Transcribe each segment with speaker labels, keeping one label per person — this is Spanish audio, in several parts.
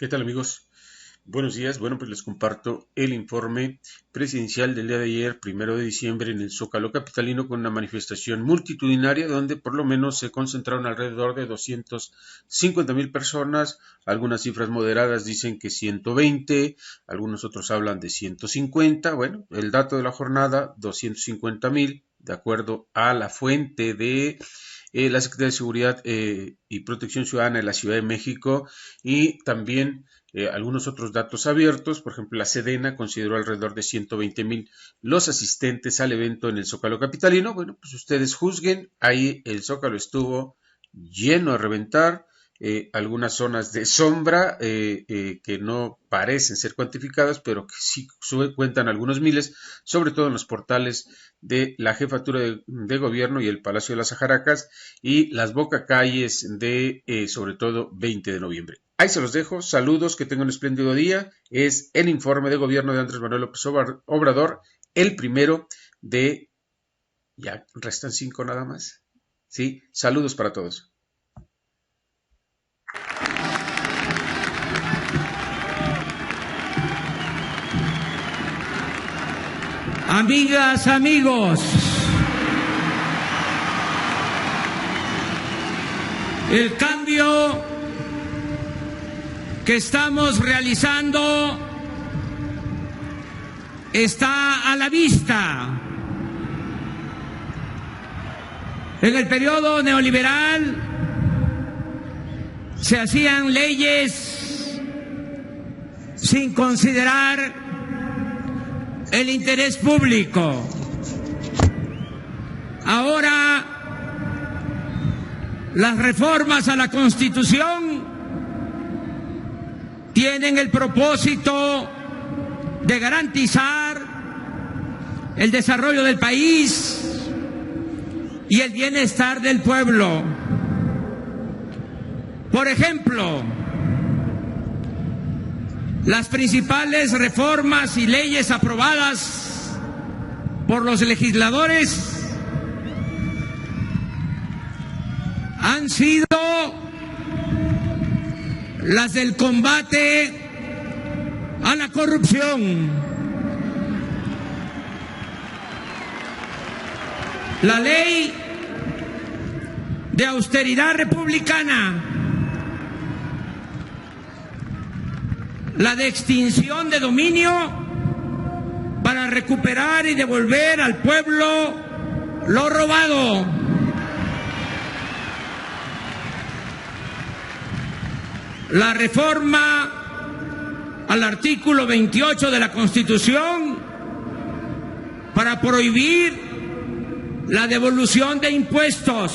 Speaker 1: ¿Qué tal, amigos? Buenos días. Bueno, pues les comparto el informe presidencial del día de ayer, 1 de diciembre, en el Zócalo capitalino, con una manifestación multitudinaria donde por lo menos se concentraron alrededor de 250,000 personas. Algunas cifras moderadas dicen que 120, algunos otros hablan de 150. Bueno, el dato de la jornada, 250,000, de acuerdo a la fuente de la Secretaría de Seguridad y Protección Ciudadana de la Ciudad de México, y también algunos otros datos abiertos. Por ejemplo, la Sedena consideró alrededor de 120,000 los asistentes al evento en el Zócalo capitalino. Bueno, pues ustedes juzguen. Ahí el Zócalo estuvo lleno a reventar. Algunas zonas de sombra que no parecen ser cuantificadas, pero que sí cuentan algunos miles, sobre todo en los portales de la Jefatura de Gobierno y el Palacio de las Ajaracas y las bocacalles de, sobre todo, 20 de noviembre. Ahí se los dejo. Saludos, que tengan un espléndido día. Es el informe de gobierno de Andrés Manuel López Obrador, el primero de... Ya restan 5 nada más. Sí, saludos para todos.
Speaker 2: Amigas, amigos, el cambio que estamos realizando está a la vista. En el periodo neoliberal se hacían leyes sin considerar el interés público. Ahora, las reformas a la Constitución tienen el propósito de garantizar el desarrollo del país y el bienestar del pueblo. Por ejemplo, las principales reformas y leyes aprobadas por los legisladores han sido las del combate a la corrupción, la ley de austeridad republicana, la de extinción de dominio para recuperar y devolver al pueblo lo robado, la reforma al artículo 28 de la Constitución para prohibir la devolución de impuestos,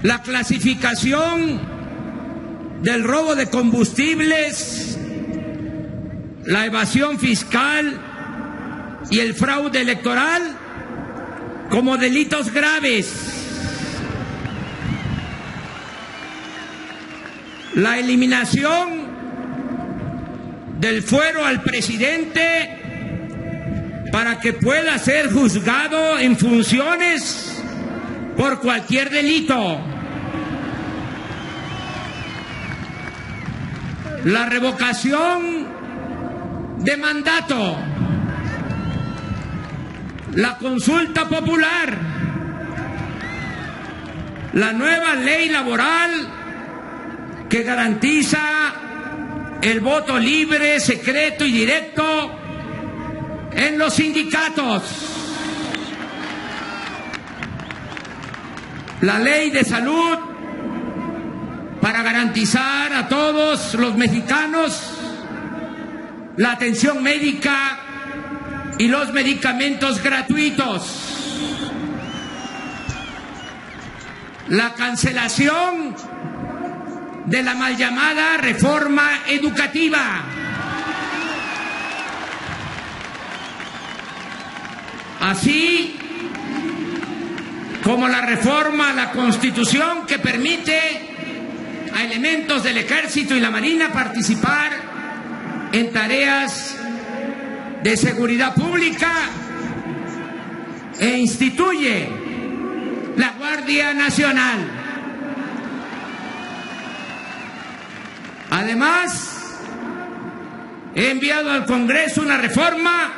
Speaker 2: la clasificación del robo de combustibles, la evasión fiscal y el fraude electoral como delitos graves, la eliminación del fuero al presidente para que pueda ser juzgado en funciones por cualquier delito, la revocación de mandato, la consulta popular, la nueva ley laboral que garantiza el voto libre, secreto y directo en los sindicatos, la ley de salud para garantizar a todos los mexicanos la atención médica y los medicamentos gratuitos, la cancelación de la mal llamada reforma educativa, así como la reforma a la Constitución que permite a elementos del Ejército y la Marina participar en tareas de seguridad pública e instituye la Guardia Nacional. Además, he enviado al Congreso una reforma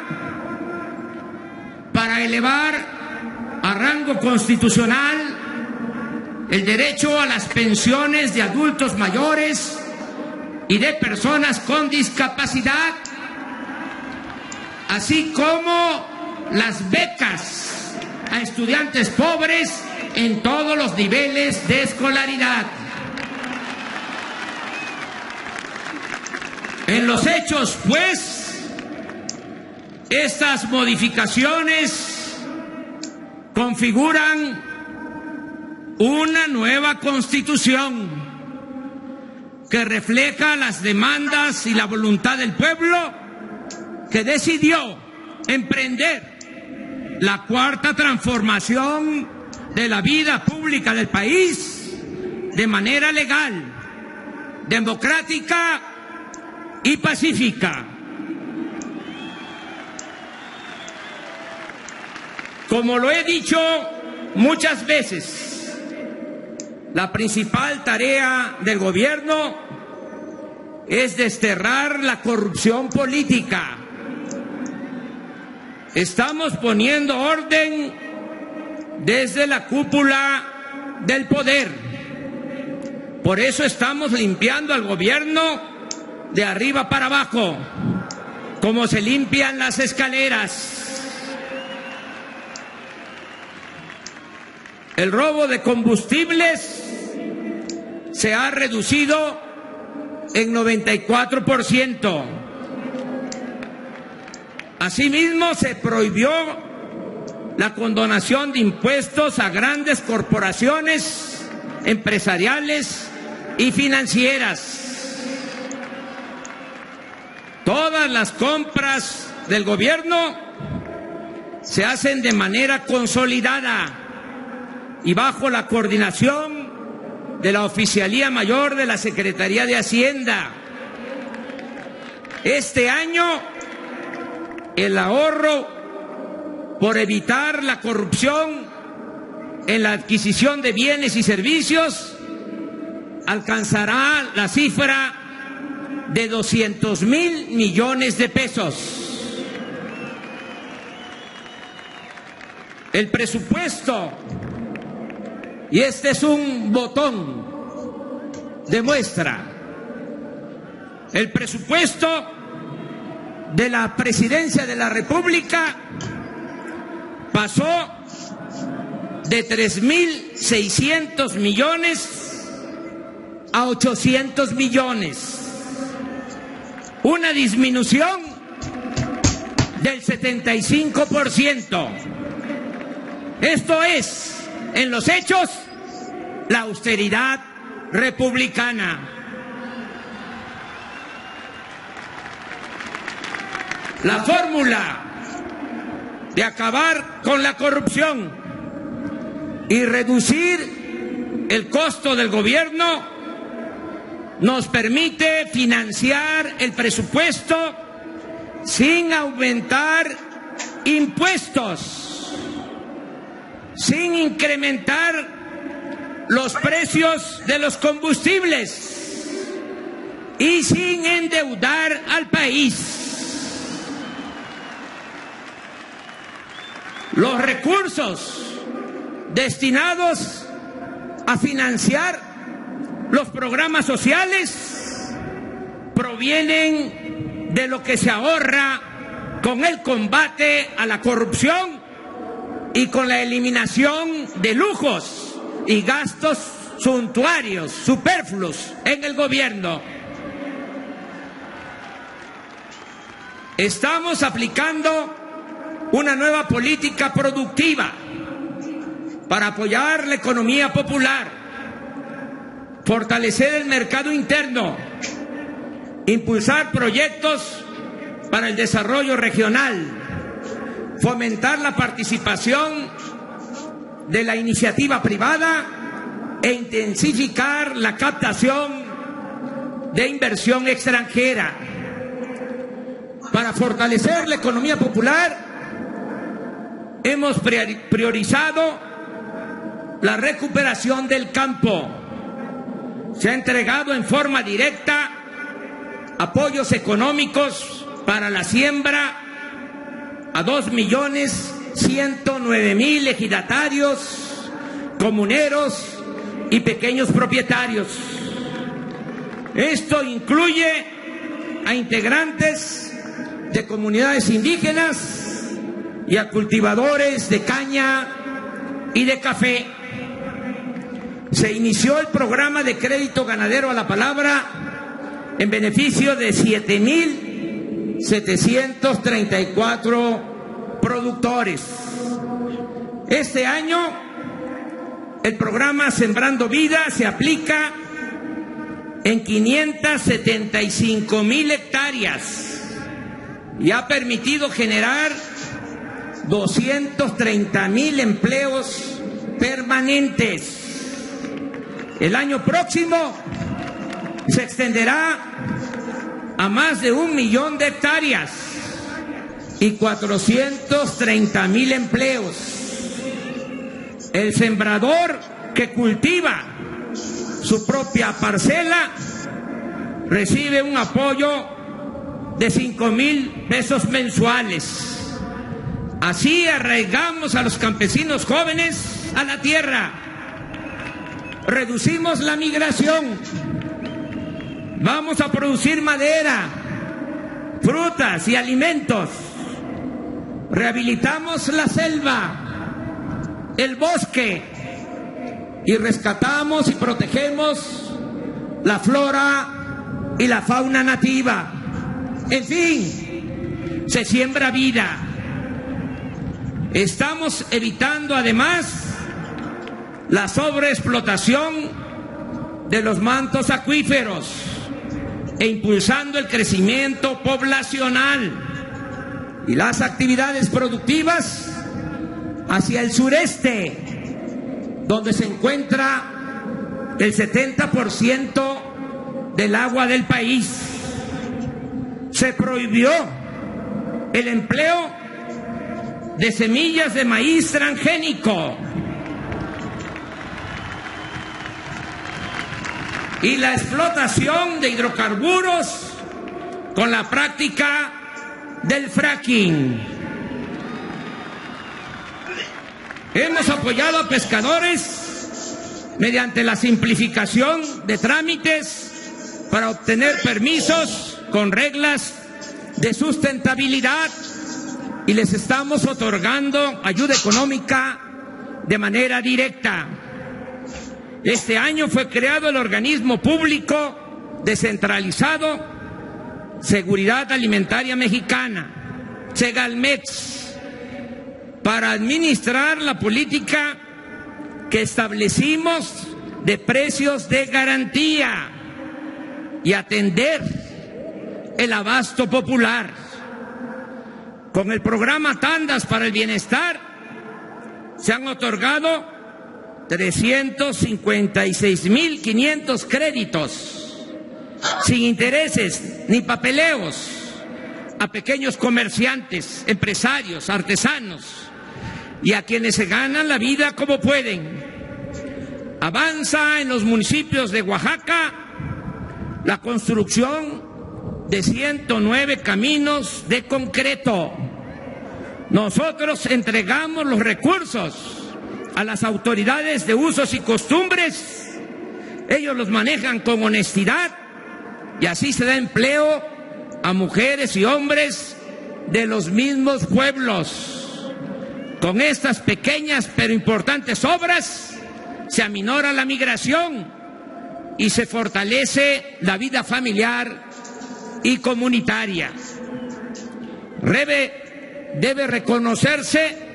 Speaker 2: para elevar a rango constitucional el derecho a las pensiones de adultos mayores y de personas con discapacidad, así como las becas a estudiantes pobres en todos los niveles de escolaridad. En los hechos, pues, estas modificaciones configuran una nueva Constitución que refleja las demandas y la voluntad del pueblo que decidió emprender la cuarta transformación de la vida pública del país de manera legal, democrática y pacífica. Como lo he dicho muchas veces, la principal tarea del gobierno es desterrar la corrupción política. Estamos poniendo orden desde la cúpula del poder. Por eso estamos limpiando al gobierno de arriba para abajo, como se limpian las escaleras. El robo de combustibles se ha reducido en 94%. Asimismo, se prohibió la condonación de impuestos a grandes corporaciones empresariales y financieras. Todas las compras del gobierno se hacen de manera consolidada y bajo la coordinación de la Oficialía Mayor de la Secretaría de Hacienda. Este año, el ahorro por evitar la corrupción en la adquisición de bienes y servicios alcanzará la cifra de 200,000 millones de pesos. El presupuesto, y este es un botón de muestra, el presupuesto de la Presidencia de la República pasó de 3.600 millones a 800 millones, una disminución del 75%. Esto es, en los hechos, la austeridad republicana. La fórmula de acabar con la corrupción y reducir el costo del gobierno nos permite financiar el presupuesto sin aumentar impuestos, sin incrementar los precios de los combustibles y sin endeudar al país. Los recursos destinados a financiar los programas sociales provienen de lo que se ahorra con el combate a la corrupción y con la eliminación de lujos y gastos suntuarios, superfluos en el gobierno. Estamos aplicando una nueva política productiva para apoyar la economía popular, fortalecer el mercado interno, impulsar proyectos para el desarrollo regional, fomentar la participación de la iniciativa privada e intensificar la captación de inversión extranjera. Para fortalecer la economía popular, hemos priorizado la recuperación del campo. Se ha entregado en forma directa apoyos económicos para la siembra a 2.109.000 ejidatarios, comuneros y pequeños propietarios. Esto incluye a integrantes de comunidades indígenas y a cultivadores de caña y de café. Se inició el programa de crédito ganadero a la palabra en beneficio de 7.734 productores. Este año el programa Sembrando Vida se aplica en 575.000 hectáreas y ha permitido generar 230.000 empleos permanentes. El año próximo se extenderá a más de 1 millón de hectáreas y 430.000 empleos. El sembrador que cultiva su propia parcela recibe un apoyo de 5,000 pesos mensuales. Así arraigamos a los campesinos jóvenes a la tierra. Reducimos la migración. Vamos a producir madera, frutas y alimentos. Rehabilitamos la selva, el bosque, y rescatamos y protegemos la flora y la fauna nativa. En fin, se siembra vida. Estamos evitando además la sobreexplotación de los mantos acuíferos e impulsando el crecimiento poblacional y las actividades productivas hacia el sureste, donde se encuentra el 70% del agua del país. Se prohibió el empleo de semillas de maíz transgénico y la explotación de hidrocarburos con la práctica del fracking. Hemos apoyado a pescadores mediante la simplificación de trámites para obtener permisos con reglas de sustentabilidad y les estamos otorgando ayuda económica de manera directa. Este año fue creado el organismo público descentralizado Seguridad Alimentaria Mexicana, Segalmex, para administrar la política que establecimos de precios de garantía y atender el abasto popular. Con el programa Tandas para el Bienestar se han otorgado 356.500 créditos sin intereses ni papeleos a pequeños comerciantes, empresarios, artesanos y a quienes se ganan la vida como pueden. Avanza en los municipios de Oaxaca la construcción de 109 caminos de concreto. Nosotros entregamos los recursos a las autoridades de usos y costumbres. Ellos los manejan con honestidad y así se da empleo a mujeres y hombres de los mismos pueblos. Con estas pequeñas pero importantes obras se aminora la migración y se fortalece la vida familiar y comunitaria. Debe reconocerse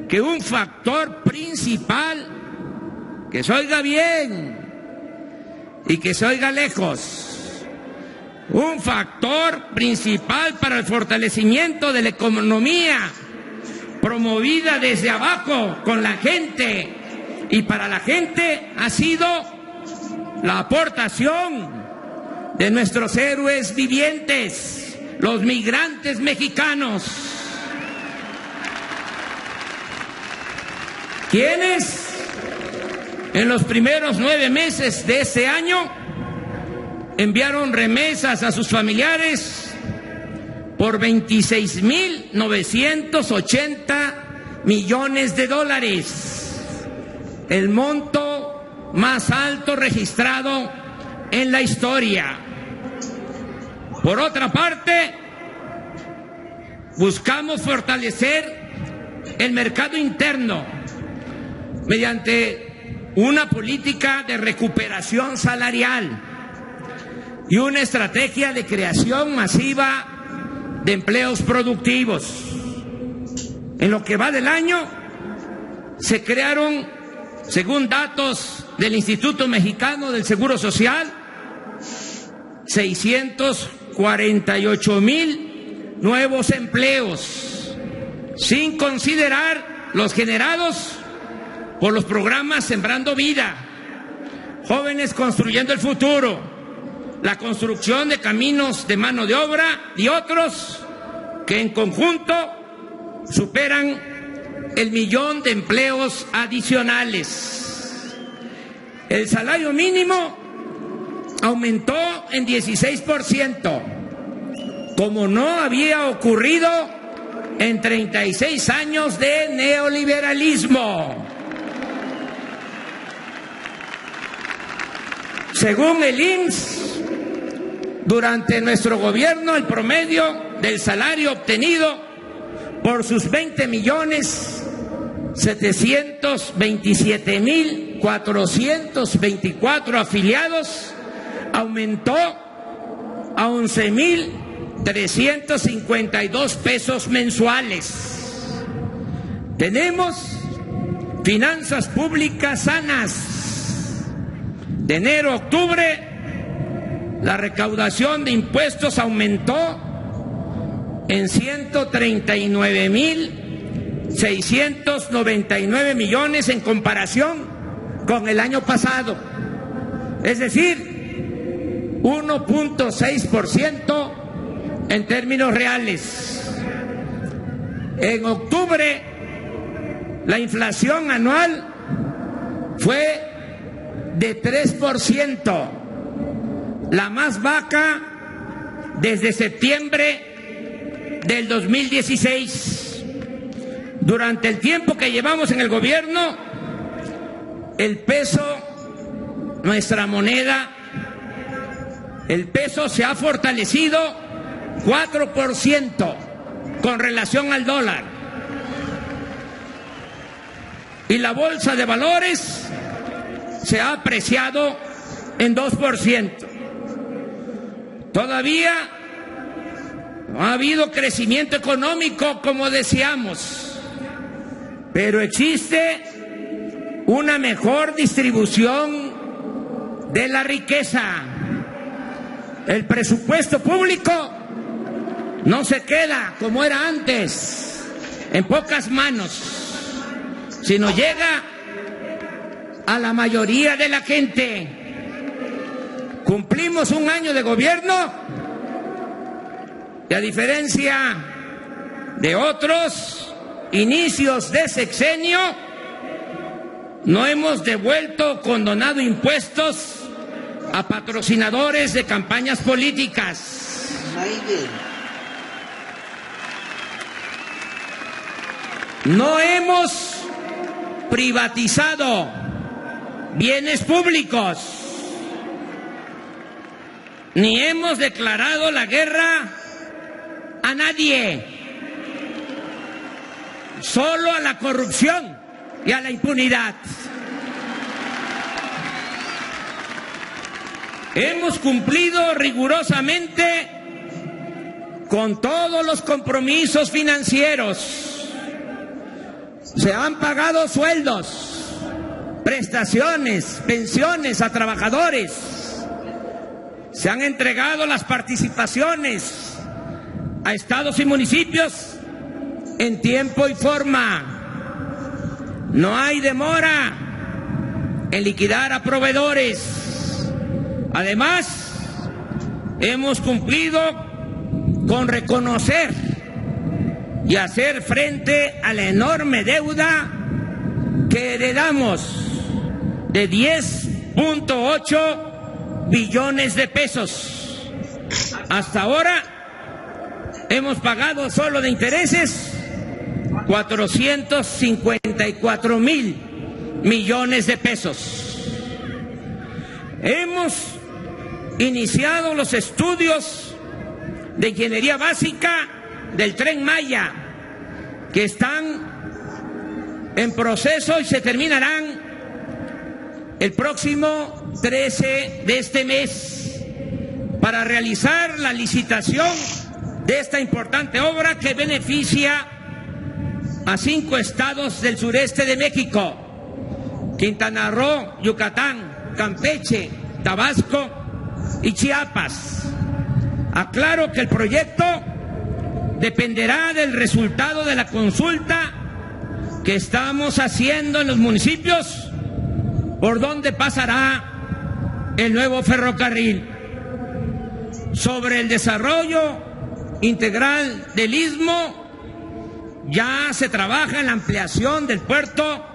Speaker 2: que un factor principal, que se oiga bien y que se oiga lejos, un factor principal para el fortalecimiento de la economía promovida desde abajo con la gente y para la gente ha sido la aportación de nuestros héroes vivientes, los migrantes mexicanos, quienes en los primeros 9 meses de este año enviaron remesas a sus familiares por $26,980 millones, el monto más alto registrado en la historia. Por otra parte, buscamos fortalecer el mercado interno mediante una política de recuperación salarial y una estrategia de creación masiva de empleos productivos. En lo que va del año, se crearon, según datos del Instituto Mexicano del Seguro Social, 648,000 nuevos empleos, sin considerar los generados por los programas Sembrando Vida, Jóvenes Construyendo el Futuro, la construcción de caminos de mano de obra y otros que en conjunto superan el 1,000,000 de empleos adicionales. El salario mínimo aumentó en 16%, como no había ocurrido en 36 años de neoliberalismo. Según el IMSS, durante nuestro gobierno, el promedio del salario obtenido por sus 20,727,424 afiliados aumentó a 11,352 pesos mensuales. Tenemos finanzas públicas sanas. De enero a octubre, la recaudación de impuestos aumentó en 139,699 millones en comparación con el año pasado, es decir, 1.6% en términos reales. En octubre, la inflación anual fue de 3%, la más baja desde septiembre del 2016. Durante el tiempo que llevamos en el gobierno, el peso, nuestra moneda, el peso se ha fortalecido 4% con relación al dólar. Y la bolsa de valores se ha apreciado en 2%. Todavía no ha habido crecimiento económico como deseamos, pero existe una mejor distribución de la riqueza. El presupuesto público no se queda como era antes, en pocas manos, sino llega a la mayoría de la gente. Cumplimos un año de gobierno y, a diferencia de otros inicios de sexenio, no hemos devuelto o condonado impuestos a patrocinadores de campañas políticas. No hemos privatizado bienes públicos, ni hemos declarado la guerra a nadie, solo a la corrupción y a la impunidad. Hemos cumplido rigurosamente con todos los compromisos financieros. Se han pagado sueldos, prestaciones, pensiones a trabajadores. Se han entregado las participaciones a estados y municipios en tiempo y forma. No hay demora en liquidar a proveedores. Además, hemos cumplido con reconocer y hacer frente a la enorme deuda que heredamos de $10.8 billones de pesos. Hasta ahora hemos pagado solo de intereses 454,000 millones de pesos. Hemos iniciado los estudios de ingeniería básica del Tren Maya, que están en proceso y se terminarán el próximo 13 de este mes para realizar la licitación de esta importante obra que beneficia a 5 estados del sureste de México: Quintana Roo, Yucatán, Campeche, Tabasco y Chiapas. Aclaro que el proyecto dependerá del resultado de la consulta que estamos haciendo en los municipios por donde pasará el nuevo ferrocarril. Sobre el desarrollo integral del Istmo, ya se trabaja en la ampliación del puerto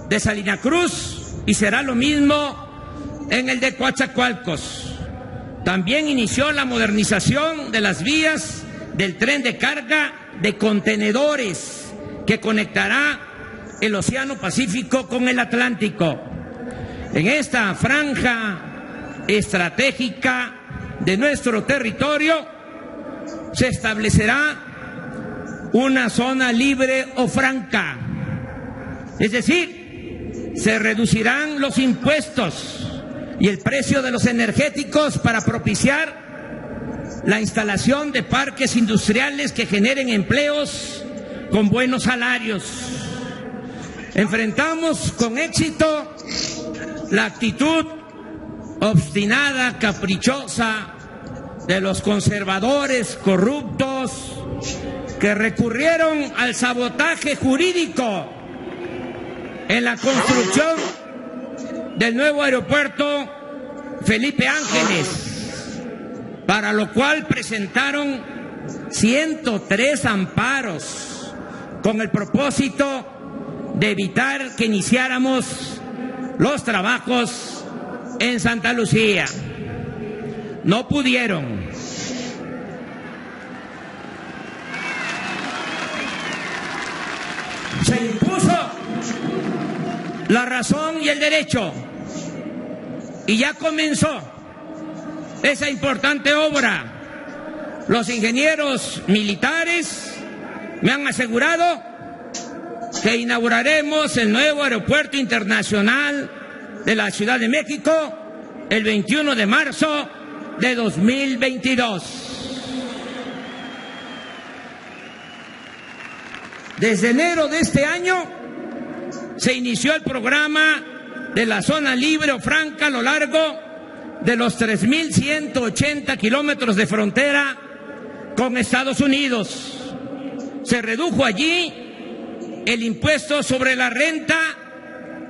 Speaker 2: de Salina Cruz y será lo mismo en el de Coatzacoalcos. También inició la modernización de las vías del tren de carga de contenedores que conectará el Océano Pacífico con el Atlántico. En esta franja estratégica de nuestro territorio se establecerá una zona libre o franca, es decir, se reducirán los impuestos y el precio de los energéticos para propiciar la instalación de parques industriales que generen empleos con buenos salarios. Enfrentamos con éxito la actitud obstinada, caprichosa de los conservadores corruptos que recurrieron al sabotaje jurídico en la construcción del nuevo aeropuerto Felipe Ángeles, para lo cual presentaron 103 amparos con el propósito de evitar que iniciáramos los trabajos en Santa Lucía. No pudieron. Se impuso la razón y el derecho y ya comenzó esa importante obra. Los ingenieros militares me han asegurado que inauguraremos el nuevo aeropuerto internacional de la Ciudad de México el 21 de marzo de 2022. Desde enero de este año se inició el programa de la zona libre o franca a lo largo de los 3.180 kilómetros de frontera con Estados Unidos. Se redujo allí el impuesto sobre la renta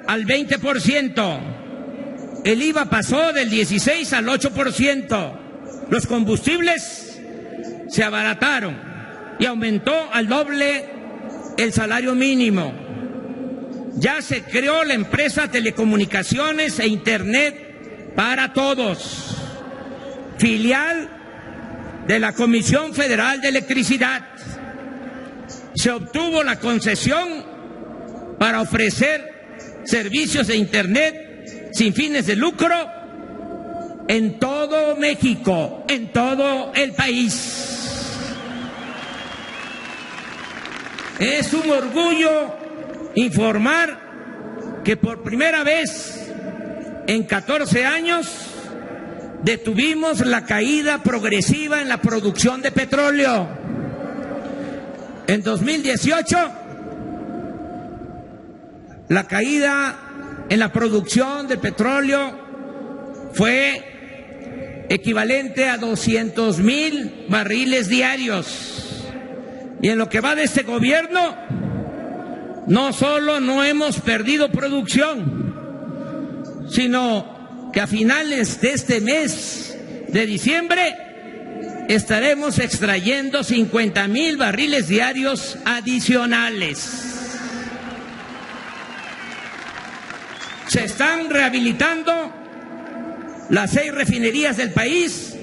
Speaker 2: al 20%. El IVA pasó del 16 al 8%. Los combustibles se abarataron y aumentó al doble el salario mínimo. Ya se creó la empresa Telecomunicaciones e Internet para Todos, filial de la Comisión Federal de Electricidad. Se obtuvo la concesión para ofrecer servicios de Internet sin fines de lucro en todo México, en todo el país. Es un orgullo informar que por primera vez en 14 años detuvimos la caída progresiva en la producción de petróleo. En 2018, la caída en la producción de petróleo fue equivalente a 200,000 barriles diarios. Y en lo que va de este gobierno, no solo no hemos perdido producción, sino que a finales de este mes de diciembre estaremos extrayendo 50,000 barriles diarios adicionales. Se están rehabilitando las 6 refinerías del país,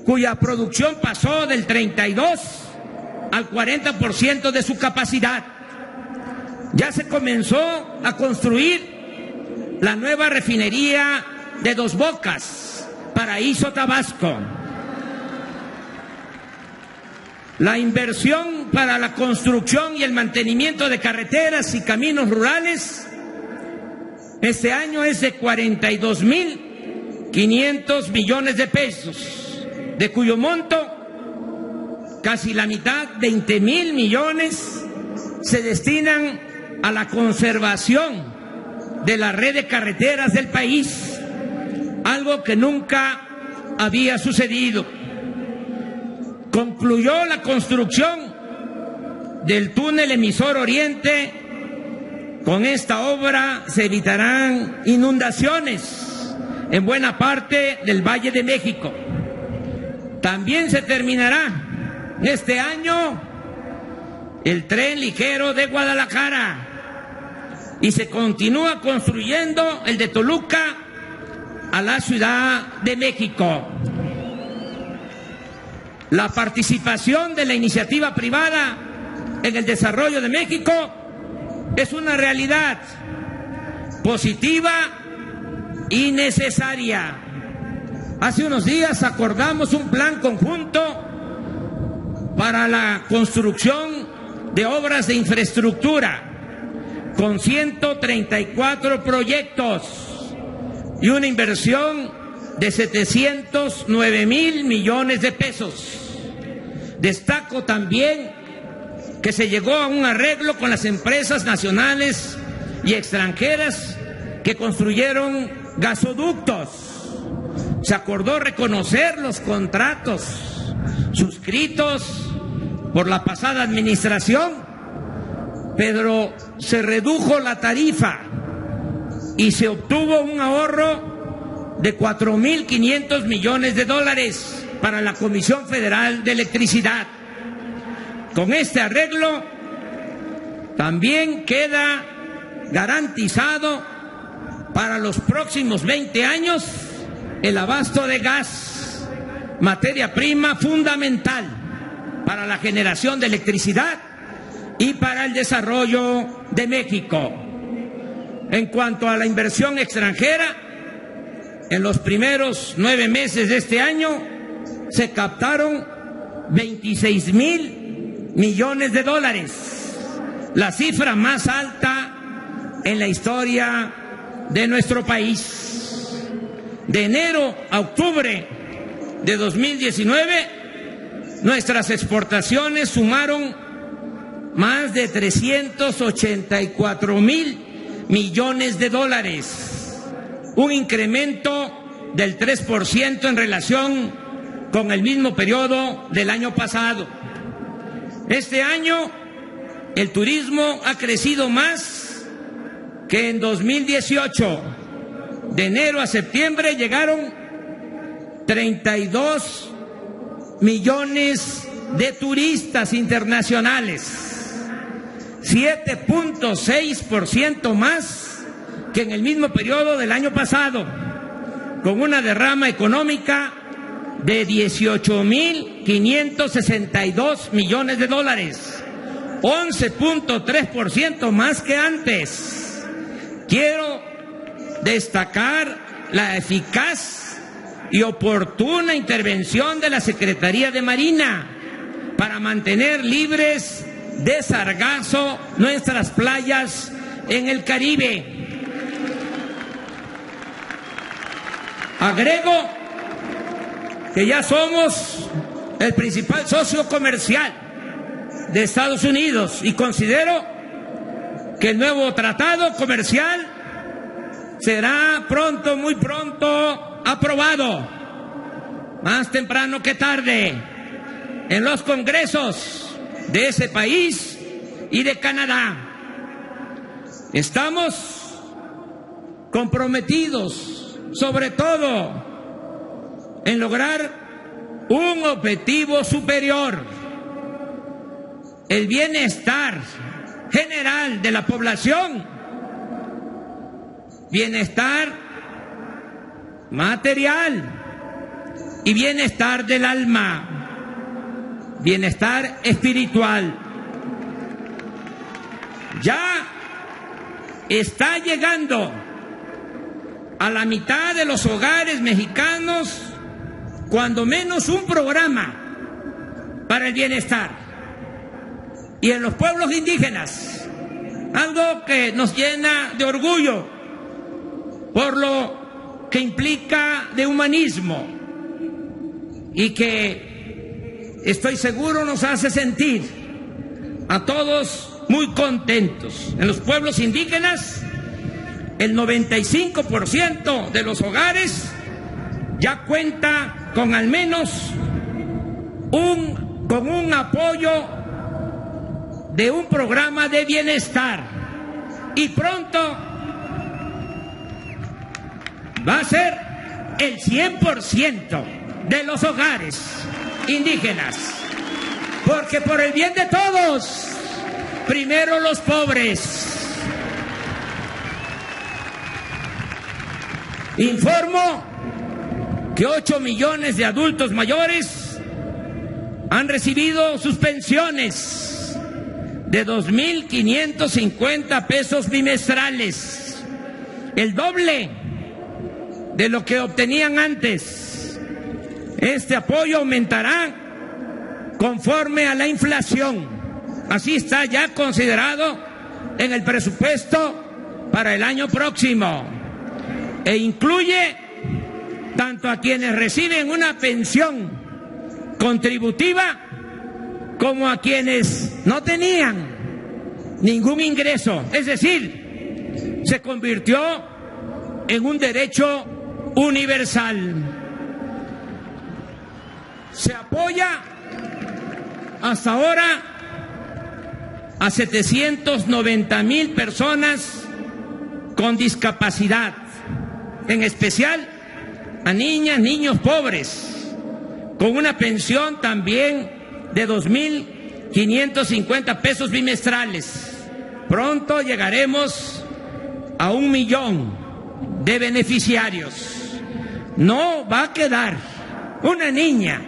Speaker 2: cuya producción pasó del 32 al 40% de su capacidad. Ya se comenzó a construir la nueva refinería de Dos Bocas, Paraíso, Tabasco. La inversión para la construcción y el mantenimiento de carreteras y caminos rurales este año es de 42.500 millones de pesos, de cuyo monto casi la mitad, 20.000 millones, se destinan a la conservación de la red de carreteras del país, algo que nunca había sucedido. Concluyó la construcción del túnel emisor Oriente. Con esta obra se evitarán inundaciones en buena parte del Valle de México. También se terminará este año el tren ligero de Guadalajara y se continúa construyendo el de Toluca a la Ciudad de México. La participación de la iniciativa privada en el desarrollo de México es una realidad positiva y necesaria. Hace unos días acordamos un plan conjunto para la construcción de obras de infraestructura con 134 proyectos y una inversión de 709.000 millones de pesos. Destaco también que se llegó a un arreglo con las empresas nacionales y extranjeras que construyeron gasoductos. Se acordó reconocer los contratos suscritos por la pasada administración, pero se redujo la tarifa y se obtuvo un ahorro de 4.500 millones de dólares para la Comisión Federal de Electricidad. Con este arreglo también queda garantizado para los próximos 20 años el abasto de gas, materia prima fundamental para la generación de electricidad y para el desarrollo de México. En cuanto a la inversión extranjera, en los primeros 9 meses de este año se captaron 26.000 millones de dólares, la cifra más alta en la historia de nuestro país. De enero a octubre de 2019, nuestras exportaciones sumaron más de 384.000 millones de dólares, un incremento del 3% en relación con el mismo periodo del año pasado. Este año el turismo ha crecido más que en 2018. De enero a septiembre llegaron 32 millones de turistas internacionales, 7.6% más que en el mismo periodo del año pasado, con una derrama económica de 18.562 millones de dólares, 11.3% más que antes. Quiero destacar la eficaz y oportuna intervención de la Secretaría de Marina para mantener libres de sargazo nuestras playas en el Caribe. Agrego que ya somos el principal socio comercial de Estados Unidos y considero que el nuevo tratado comercial será pronto, muy pronto, aprobado, más temprano que tarde, en los congresos de ese país y de Canadá. Estamos comprometidos, sobre todo, en lograr un objetivo superior: el bienestar general de la población, bienestar material y bienestar del alma, bienestar espiritual. Ya está llegando a la mitad de los hogares mexicanos, cuando menos un programa para el bienestar. Y en los pueblos indígenas, algo que nos llena de orgullo por lo que implica de humanismo y que estoy seguro nos hace sentir a todos muy contentos. En los pueblos indígenas, el 95% de los hogares ya cuenta con al menos un apoyo de un programa de bienestar, y pronto va a ser el 100% de los hogares indígenas, porque por el bien de todos, primero los pobres. Informo que 8 millones de adultos mayores han recibido sus pensiones de 2.550 pesos bimestrales, el doble de lo que obtenían antes. Este apoyo aumentará conforme a la inflación. Así está ya considerado en el presupuesto para el año próximo, e incluye tanto a quienes reciben una pensión contributiva como a quienes no tenían ningún ingreso. Es decir, se convirtió en un derecho universal. Se apoya hasta ahora a 790,000 personas con discapacidad, en especial a niñas, niños pobres, con una pensión también de 2.550 pesos bimestrales. Pronto llegaremos a 1 millón de beneficiarios. No va a quedar una niña,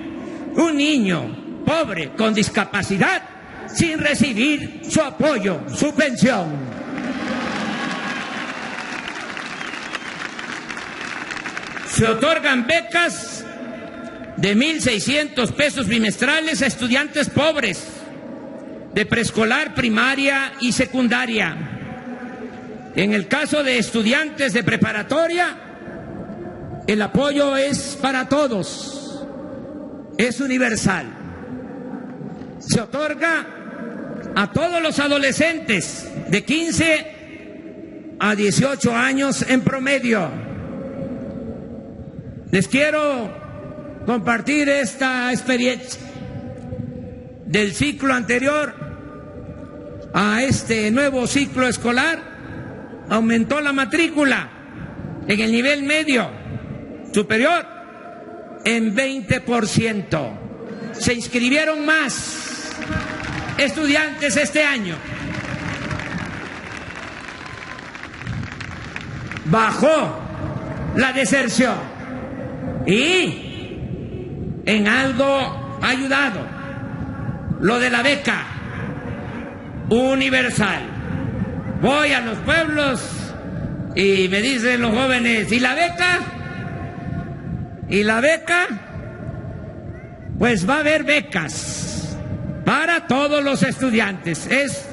Speaker 2: un niño pobre con discapacidad sin recibir su apoyo, su pensión. Se otorgan becas de 1.600 pesos bimestrales a estudiantes pobres de preescolar, primaria y secundaria. En el caso de estudiantes de preparatoria, el apoyo es para todos, es universal. Se otorga a todos los adolescentes de 15 a 18 años en promedio. Les quiero compartir esta experiencia del ciclo anterior a este nuevo ciclo escolar. Aumentó la matrícula en el nivel medio superior en 20%. Se inscribieron más estudiantes este año. Bajó la deserción. Y en algo ha ayudado lo de la beca universal. Voy a los pueblos y me dicen los jóvenes, ¿y la beca? ¿Y la beca? Pues va a haber becas para todos los estudiantes. Es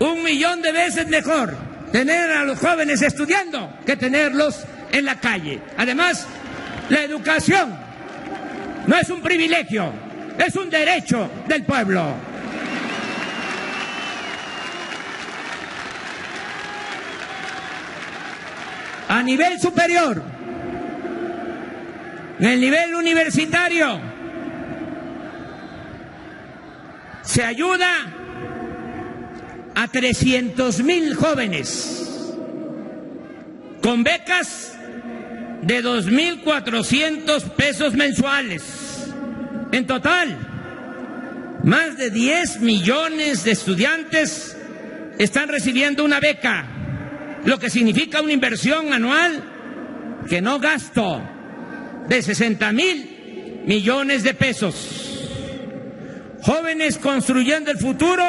Speaker 2: 1 millón de veces mejor tener a los jóvenes estudiando que tenerlos en la calle. Además, la educación no es un privilegio, es un derecho del pueblo. A nivel superior, en el nivel universitario, se ayuda a 300,000 jóvenes con becas de 2.400 pesos mensuales. En total, más de 10 millones de estudiantes están recibiendo una beca, lo que significa una inversión anual que no gasto de 60,000 millones de pesos. Jóvenes Construyendo el Futuro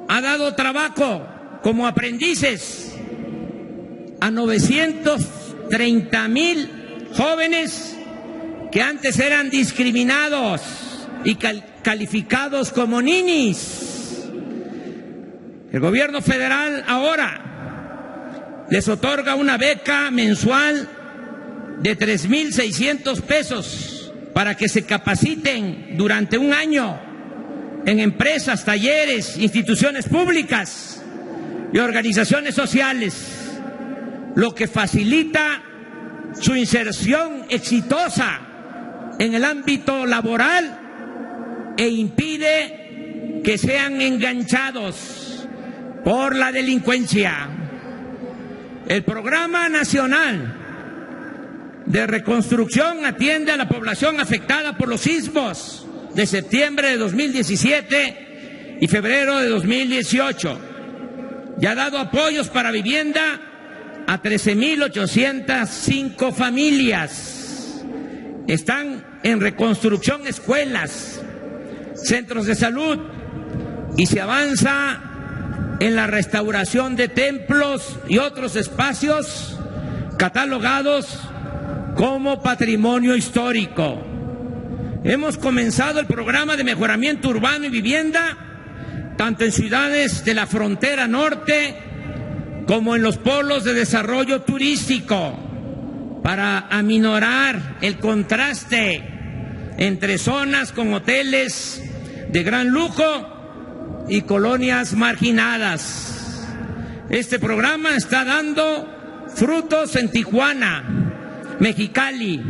Speaker 2: ha dado trabajo como aprendices a 930,000 jóvenes que antes eran discriminados y calificados como ninis. El gobierno federal ahora les otorga una beca mensual de 3,600 pesos para que se capaciten durante un año en empresas, talleres, instituciones públicas y organizaciones sociales, lo que facilita su inserción exitosa en el ámbito laboral e impide que sean enganchados por la delincuencia. El Programa Nacional de Reconstrucción atiende a la población afectada por los sismos de septiembre de 2017 y febrero de 2018. Y ha dado apoyos para vivienda a 13,805 familias. Están en reconstrucción escuelas, centros de salud, y se avanza en la restauración de templos y otros espacios catalogados como patrimonio histórico. Hemos comenzado el programa de mejoramiento urbano y vivienda tanto en ciudades de la frontera norte como en los polos de desarrollo turístico para aminorar el contraste entre zonas con hoteles de gran lujo y colonias marginadas. Este programa está dando frutos en Tijuana, Mexicali,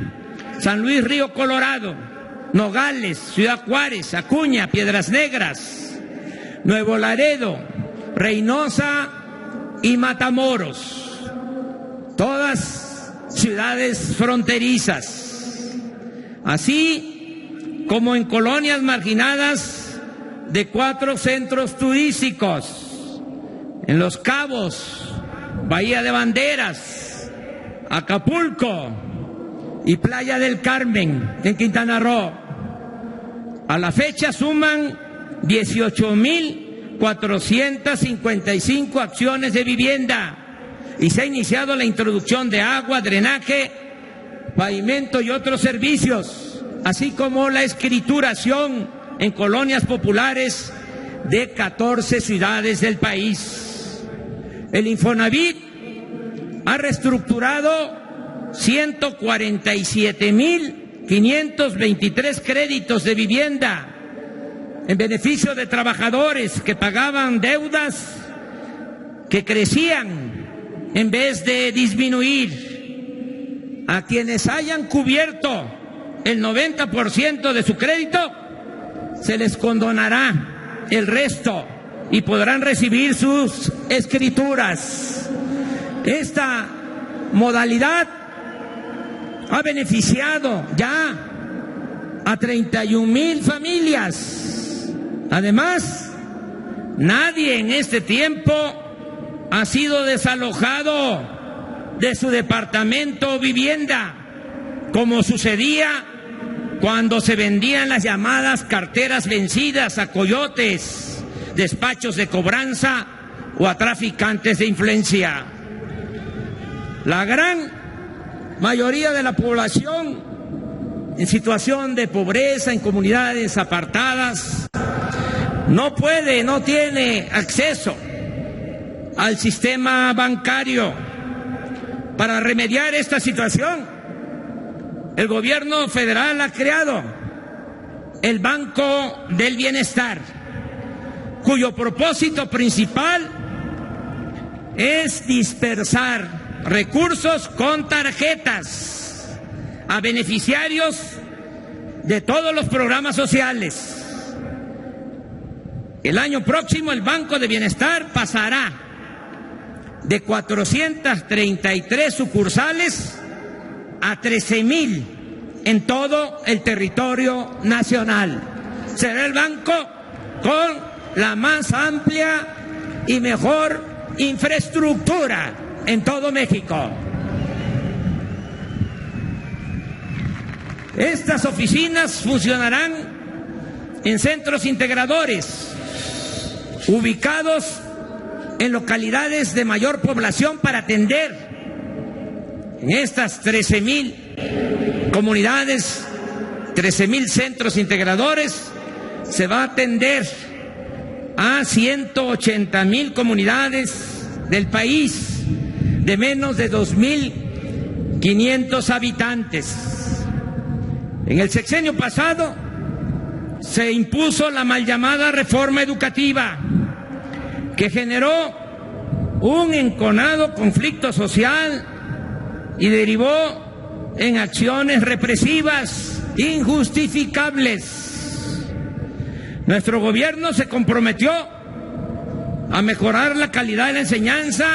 Speaker 2: San Luis Río Colorado, Nogales, Ciudad Juárez, Acuña, Piedras Negras, Nuevo Laredo, Reynosa y Matamoros, todas ciudades fronterizas, así como en colonias marginadas de 4 centros turísticos, en Los Cabos, Bahía de Banderas, Acapulco y Playa del Carmen, en Quintana Roo. A la fecha suman 18,455 acciones de vivienda y se ha iniciado la introducción de agua, drenaje, pavimento y otros servicios, así como la escrituración en colonias populares de 14 ciudades del país. El Infonavit ha reestructurado 147,523 créditos de vivienda en beneficio de trabajadores que pagaban deudas que crecían en vez de disminuir. A quienes hayan cubierto el 90% de su crédito, se les condonará el resto y podrán recibir sus escrituras. Esta modalidad ha beneficiado ya a 31,000 familias. Además, nadie en este tiempo ha sido desalojado de su departamento o vivienda, como sucedía cuando se vendían las llamadas carteras vencidas a coyotes, despachos de cobranza o a traficantes de influencia. La gran mayoría de la población en situación de pobreza, en comunidades apartadas, no tiene acceso al sistema bancario. Para remediar esta situación, el gobierno federal ha creado el Banco del Bienestar, cuyo propósito principal es dispersar recursos con tarjetas a beneficiarios de todos los programas sociales. El año próximo el Banco de Bienestar pasará de 433 sucursales a 13,000 en todo el territorio nacional. Será el banco con la más amplia y mejor infraestructura en todo México. Estas oficinas funcionarán en centros integradores ubicados en localidades de mayor población para atender en estas 13,000 comunidades, 13,000 centros integradores. Se va a atender a 180,000 comunidades del país de menos de 2,500 habitantes. En el sexenio pasado se impuso la mal llamada reforma educativa, que generó un enconado conflicto social y derivó en acciones represivas injustificables. Nuestro gobierno se comprometió a mejorar la calidad de la enseñanza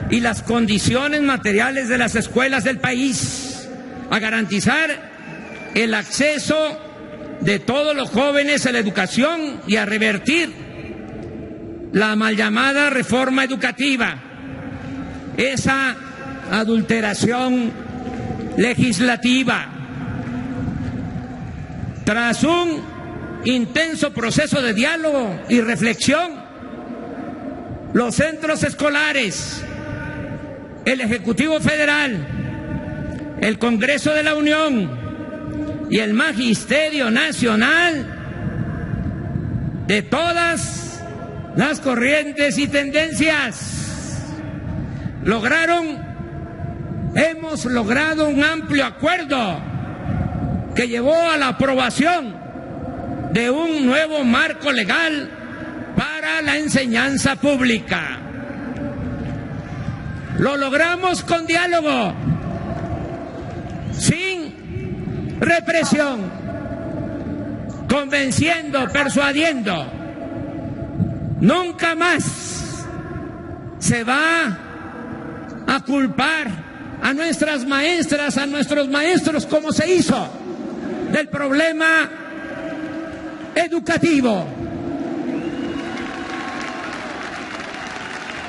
Speaker 2: y las condiciones materiales de las escuelas del país, a garantizar el acceso de todos los jóvenes a la educación y a revertir la mal llamada reforma educativa, esa adulteración legislativa. Tras un intenso proceso de diálogo y reflexión, los centros escolares, el Ejecutivo Federal, el Congreso de la Unión y el Magisterio Nacional de todas las corrientes y tendencias hemos logrado un amplio acuerdo que llevó a la aprobación de un nuevo marco legal para la enseñanza pública. Lo logramos con diálogo, sin represión, convenciendo, persuadiendo. Nunca más se va a culpar a nuestras maestras, a nuestros maestros, como se hizo, del problema educativo.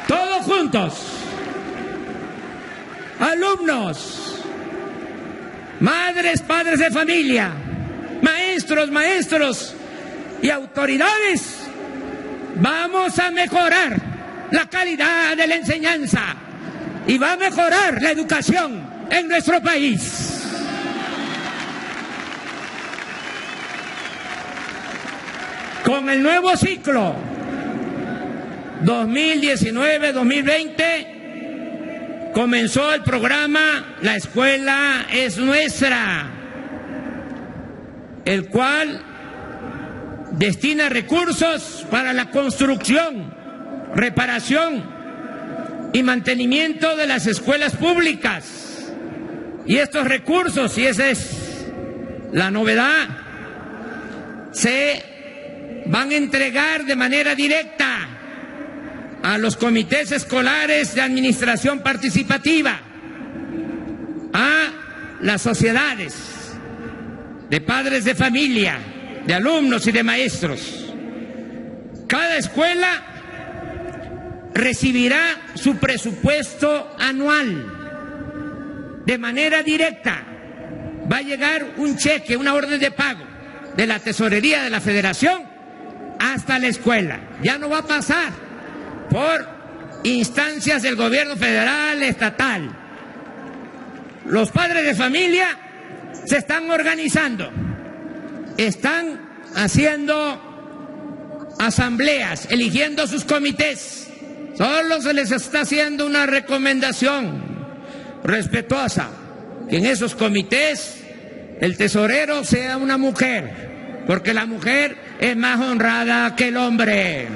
Speaker 2: Todos juntos, alumnos, madres, padres de familia, maestros y autoridades, vamos a mejorar la calidad de la enseñanza y va a mejorar la educación en nuestro país. Con el nuevo ciclo 2019-2020 comenzó el programa La Escuela es Nuestra, el cual destina recursos para la construcción, reparación y mantenimiento de las escuelas públicas. Y estos recursos, y esa es la novedad, se van a entregar de manera directa a los comités escolares de administración participativa, a las sociedades de padres de familia, de alumnos y de maestros. Cada escuela recibirá su presupuesto anual de manera directa. Va a llegar un cheque, una orden de pago de la Tesorería de la Federación hasta la escuela. Ya no va a pasar por instancias del gobierno federal, estatal. Los padres de familia se están organizando, están haciendo asambleas, eligiendo sus comités. Solo se les está haciendo una recomendación respetuosa, que en esos comités el tesorero sea una mujer, porque la mujer es más honrada que el hombre.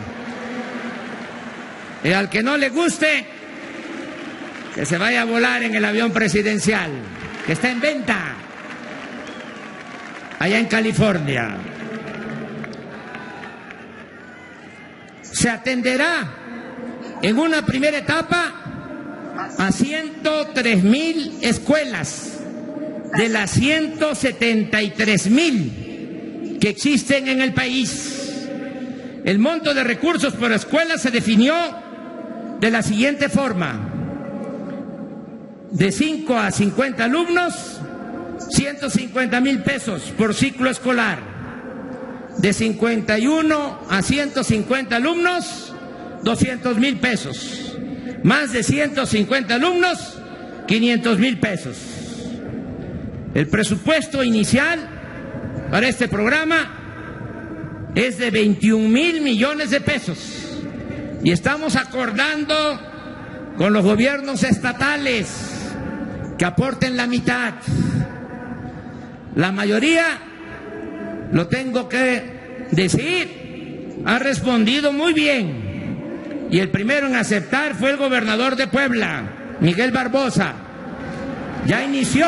Speaker 2: Y al que no le guste, que se vaya a volar en el avión presidencial, que está en venta allá en California. Se atenderá en una primera etapa a 103,000 escuelas de las 173,000 que existen en el país. El monto de recursos por escuela se definió de la siguiente forma: de 5 a 50 alumnos, 150,000 pesos por ciclo escolar. De 51 a 150 alumnos, 200,000 pesos. Más de 150 alumnos, 500,000 pesos. El presupuesto inicial para este programa es de 21,000 millones de pesos. Y estamos acordando con los gobiernos estatales que aporten la mitad. La mayoría, lo tengo que decir, ha respondido muy bien. Y el primero en aceptar fue el gobernador de Puebla, Miguel Barbosa. Ya inició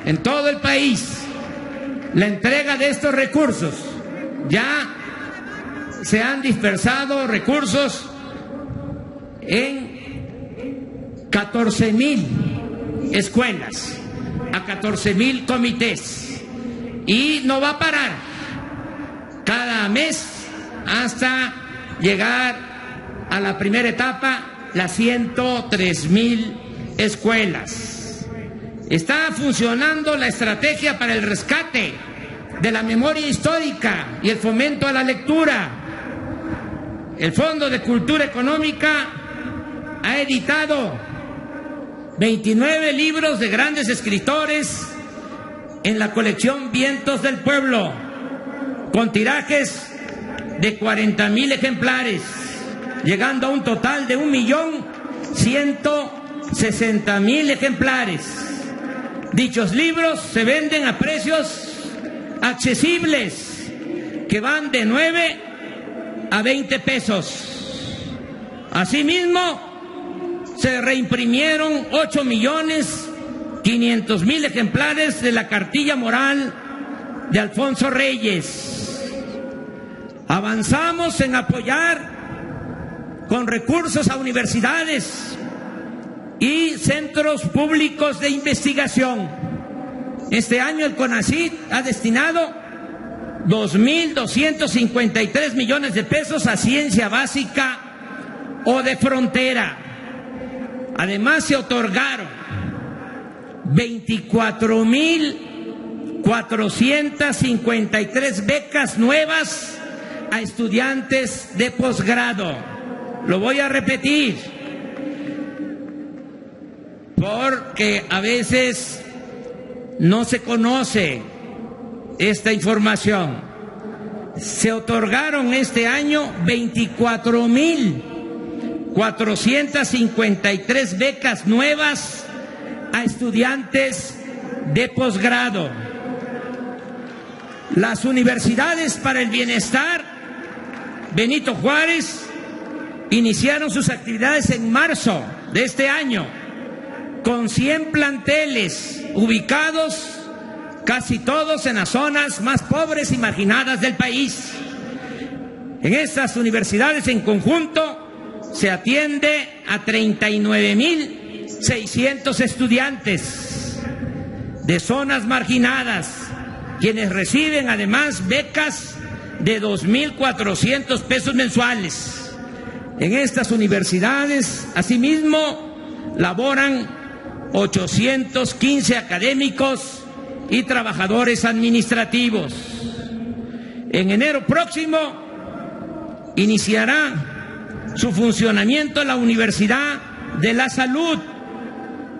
Speaker 2: en todo el país la entrega de estos recursos. Ya se han dispersado recursos en 14,000 escuelas, a 14,000 comités, y no va a parar cada mes hasta llegar a la primera etapa, las 103,000 escuelas. Está funcionando la estrategia para el rescate de la memoria histórica y el fomento a la lectura. El Fondo de Cultura Económica ha editado 29 libros de grandes escritores en la colección Vientos del Pueblo, con tirajes de 40,000 ejemplares, llegando a un total de 1,160,000 ejemplares. Dichos libros se venden a precios accesibles, que van de 9 a 20 pesos. Asimismo, se reimprimieron 8,500,000 ejemplares de la cartilla moral de Alfonso Reyes. Avanzamos en apoyar con recursos a universidades y centros públicos de investigación. Este año el CONACYT ha destinado 2,253 millones de pesos a ciencia básica o de frontera. Además, se otorgaron 24,453 becas nuevas a estudiantes de posgrado. Lo voy a repetir, porque a veces no se conoce esta información. Se otorgaron este año 24,453 becas nuevas a estudiantes de posgrado. Las universidades para el bienestar Benito Juárez iniciaron sus actividades en marzo de este año, con 100 planteles ubicados casi todos en las zonas más pobres y marginadas del país. En estas universidades en conjunto se atiende a 39,600 estudiantes de zonas marginadas, quienes reciben además becas de 2,400 pesos mensuales. En estas universidades, asimismo, laboran 815 académicos y trabajadores administrativos. En enero próximo iniciará su funcionamiento la Universidad de la Salud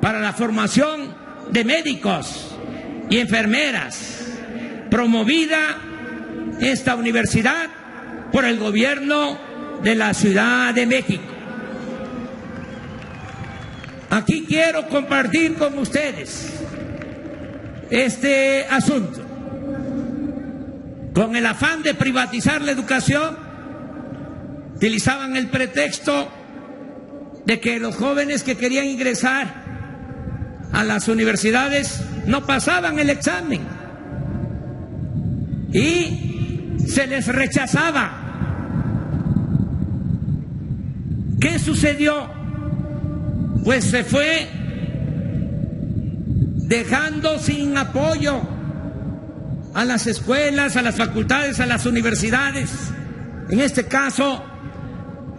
Speaker 2: para la formación de médicos y enfermeras, promovida esta universidad por el gobierno de la Ciudad de México. Aquí quiero compartir con ustedes este asunto. Con el afán de privatizar la educación, utilizaban el pretexto de que los jóvenes que querían ingresar a las universidades no pasaban el examen y se les rechazaba. ¿Qué sucedió? Pues se fue dejando sin apoyo a las escuelas, a las facultades, a las universidades, en este caso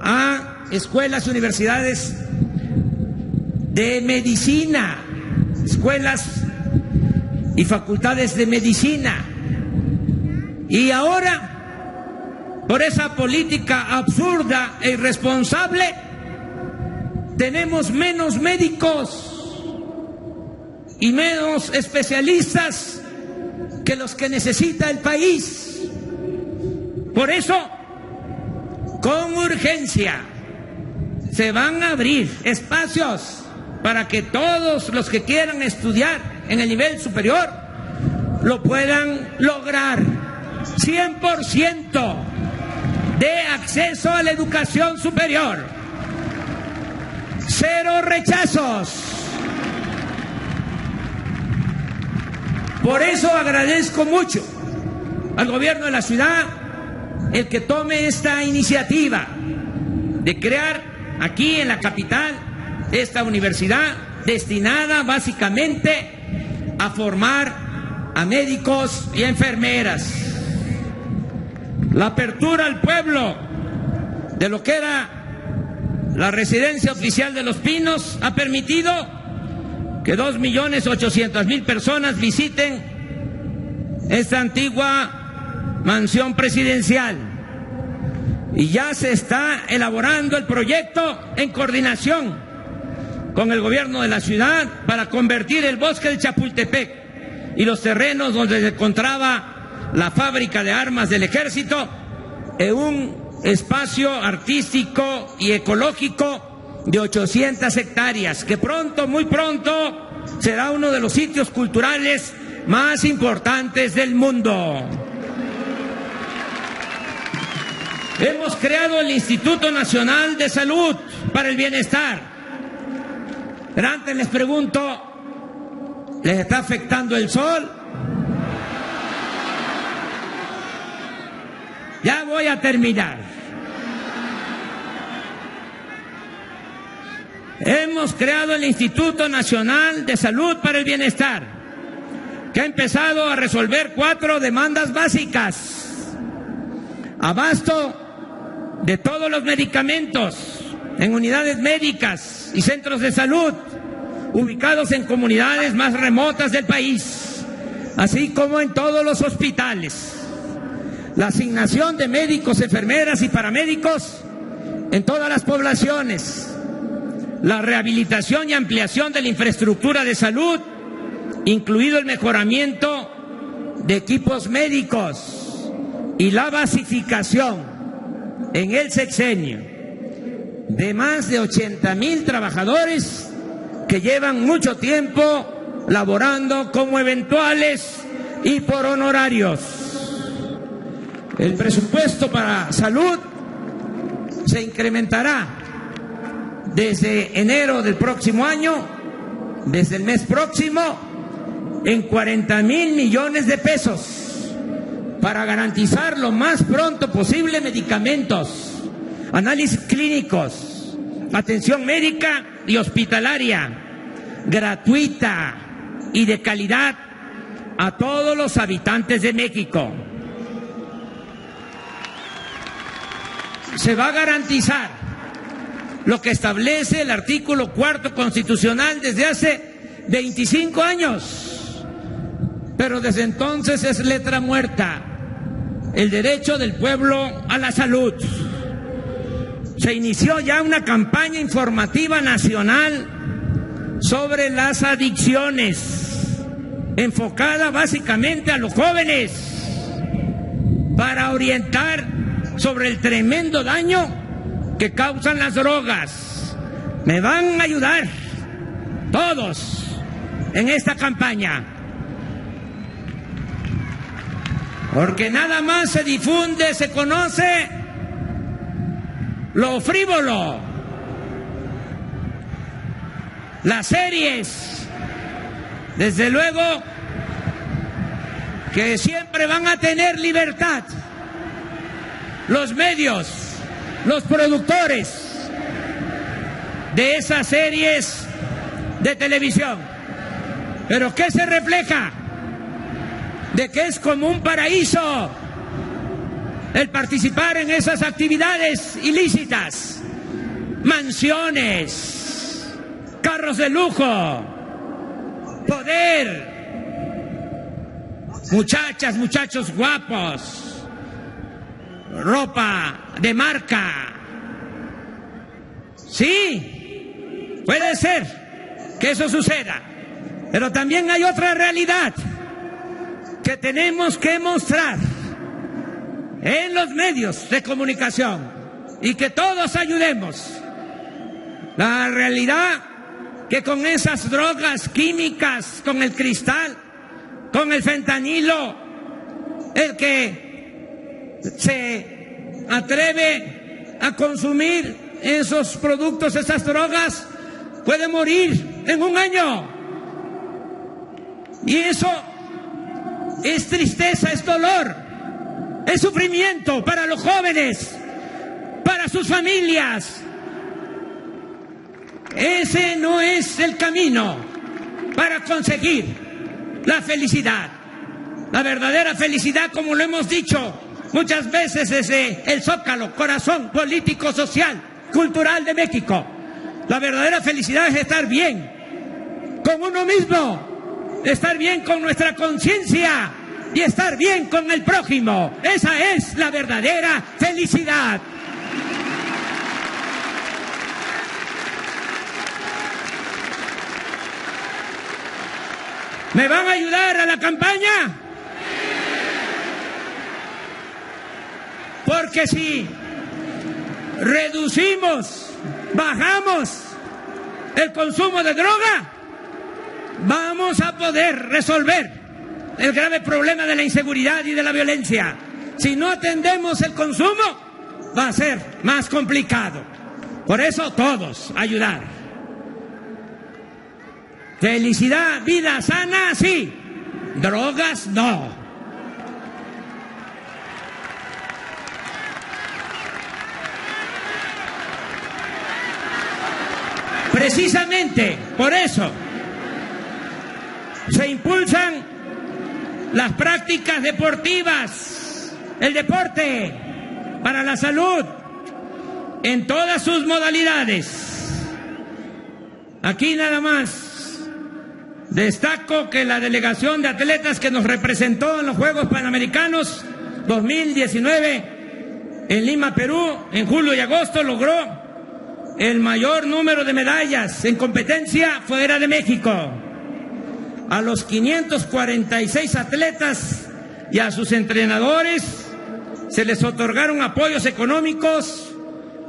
Speaker 2: a escuelas y universidades de medicina, escuelas y facultades de medicina. Y ahora, por esa política absurda e irresponsable, tenemos menos médicos y menos especialistas que los que necesita el país. Por eso, con urgencia, se van a abrir espacios para que todos los que quieran estudiar en el nivel superior lo puedan lograr. 100% de acceso a la educación superior. 0 rechazos. Por eso agradezco mucho al gobierno de la ciudad el que tome esta iniciativa de crear aquí en la capital esta universidad destinada básicamente a formar a médicos y enfermeras. La apertura al pueblo de lo que era la residencia oficial de Los Pinos ha permitido que 2.800.000 personas visiten esta antigua mansión presidencial. Y ya se está elaborando el proyecto en coordinación con el gobierno de la ciudad para convertir el bosque de Chapultepec y los terrenos donde se encontraba la fábrica de armas del ejército en un espacio artístico y ecológico de 800 hectáreas, que pronto, muy pronto, será uno de los sitios culturales más importantes del mundo. Hemos creado el Instituto Nacional de Salud para el Bienestar. Pero antes les pregunto, ¿les está afectando el sol? Ya voy a terminar. Hemos creado el Instituto Nacional de Salud para el Bienestar, que ha empezado a resolver 4 demandas básicas: abasto de todos los medicamentos en unidades médicas y centros de salud ubicados en comunidades más remotas del país, así como en todos los hospitales; la asignación de médicos, enfermeras y paramédicos en todas las poblaciones; la rehabilitación y ampliación de la infraestructura de salud, incluido el mejoramiento de equipos médicos; y la basificación en el sexenio de más de 80,000 trabajadores que llevan mucho tiempo laborando como eventuales y por honorarios. El presupuesto para salud se incrementará desde enero del próximo año, desde el mes próximo, en 40,000 millones de pesos para garantizar lo más pronto posible medicamentos, análisis clínicos, atención médica y hospitalaria gratuita y de calidad a todos los habitantes de México. Se va a garantizar lo que establece el artículo 4º constitucional desde hace 25 años, pero desde entonces es letra muerta: el derecho del pueblo a la salud. Se inició ya una campaña informativa nacional sobre las adicciones, enfocada básicamente a los jóvenes, para orientar sobre el tremendo daño que causan las drogas. Me van a ayudar todos en esta campaña, porque nada más se difunde, se conoce lo frívolo, las series, desde luego que siempre van a tener libertad los medios, los productores de esas series de televisión. ¿Pero qué se refleja? De que es como un paraíso el participar en esas actividades ilícitas: mansiones, carros de lujo, poder, muchachas, muchachos guapos, ropa de marca. Sí, puede ser que eso suceda, pero también hay otra realidad que tenemos que mostrar en los medios de comunicación y que todos ayudemos. La realidad que con esas drogas químicas, con el cristal, con el fentanilo, el que se atreve a consumir esos productos, esas drogas, puede morir en un año. Y eso es tristeza, es dolor, es sufrimiento para los jóvenes, para sus familias. Ese no es el camino para conseguir la felicidad. La verdadera felicidad, como lo hemos dicho muchas veces desde el Zócalo, corazón político, social, cultural de México. La verdadera felicidad es estar bien con uno mismo, estar bien con nuestra conciencia y estar bien con el prójimo. Esa es la verdadera felicidad. ¿Me van a ayudar a la campaña? Porque si reducimos, bajamos el consumo de droga, vamos a poder resolver el grave problema de la inseguridad y de la violencia. Si no atendemos el consumo, va a ser más complicado. Por eso todos ayudar. Felicidad, vida sana, sí. Drogas, no. Precisamente por eso se impulsan las prácticas deportivas, el deporte para la salud en todas sus modalidades. Aquí nada más destaco que la delegación de atletas que nos representó en los Juegos Panamericanos 2019 en Lima, Perú, en julio y agosto, logró el mayor número de medallas en competencia fuera de México. A los 546 atletas y a sus entrenadores se les otorgaron apoyos económicos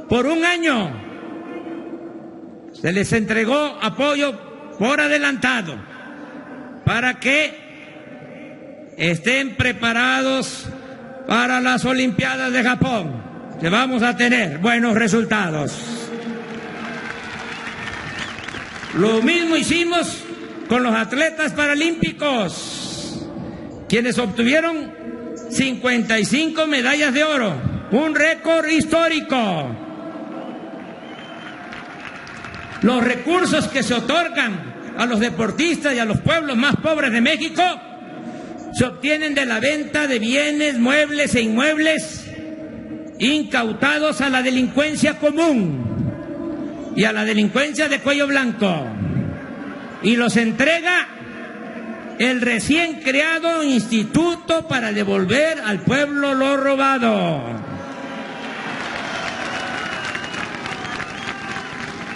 Speaker 2: por un año. Se les entregó apoyo por adelantado para que estén preparados para las Olimpiadas de Japón, que vamos a tener buenos resultados. Lo mismo hicimos con los atletas paralímpicos, quienes obtuvieron 55 medallas de oro, un récord histórico. Los recursos que se otorgan a los deportistas y a los pueblos más pobres de México se obtienen de la venta de bienes, muebles e inmuebles incautados a la delincuencia común y a la delincuencia de cuello blanco, y los entrega el recién creado Instituto para devolver al pueblo lo robado.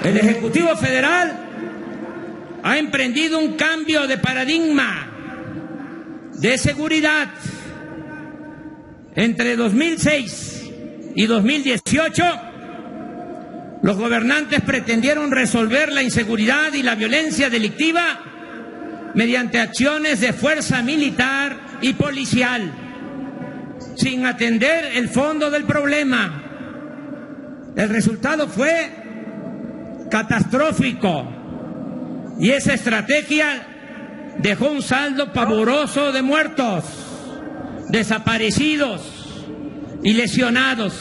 Speaker 2: El Ejecutivo Federal ha emprendido un cambio de paradigma de seguridad. Entre 2006 y 2018, los gobernantes pretendieron resolver la inseguridad y la violencia delictiva mediante acciones de fuerza militar y policial, sin atender el fondo del problema. El resultado fue catastrófico y esa estrategia dejó un saldo pavoroso de muertos, desaparecidos y lesionados,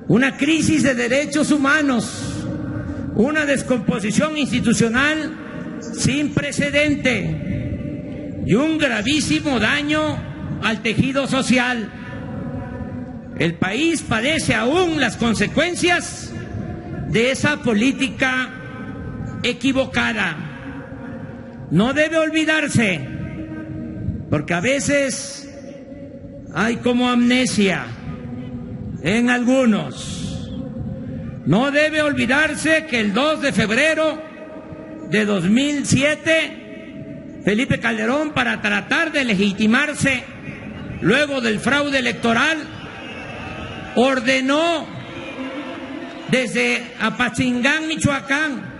Speaker 2: una crisis de derechos humanos, una descomposición institucional sin precedente y un gravísimo daño al tejido social. El país padece aún las consecuencias de esa política equivocada. No debe olvidarse porque a veces hay como amnesia en algunos. No debe olvidarse que el 2 de febrero de 2007, Felipe Calderón, para tratar de legitimarse luego del fraude electoral, ordenó desde Apatzingán, Michoacán,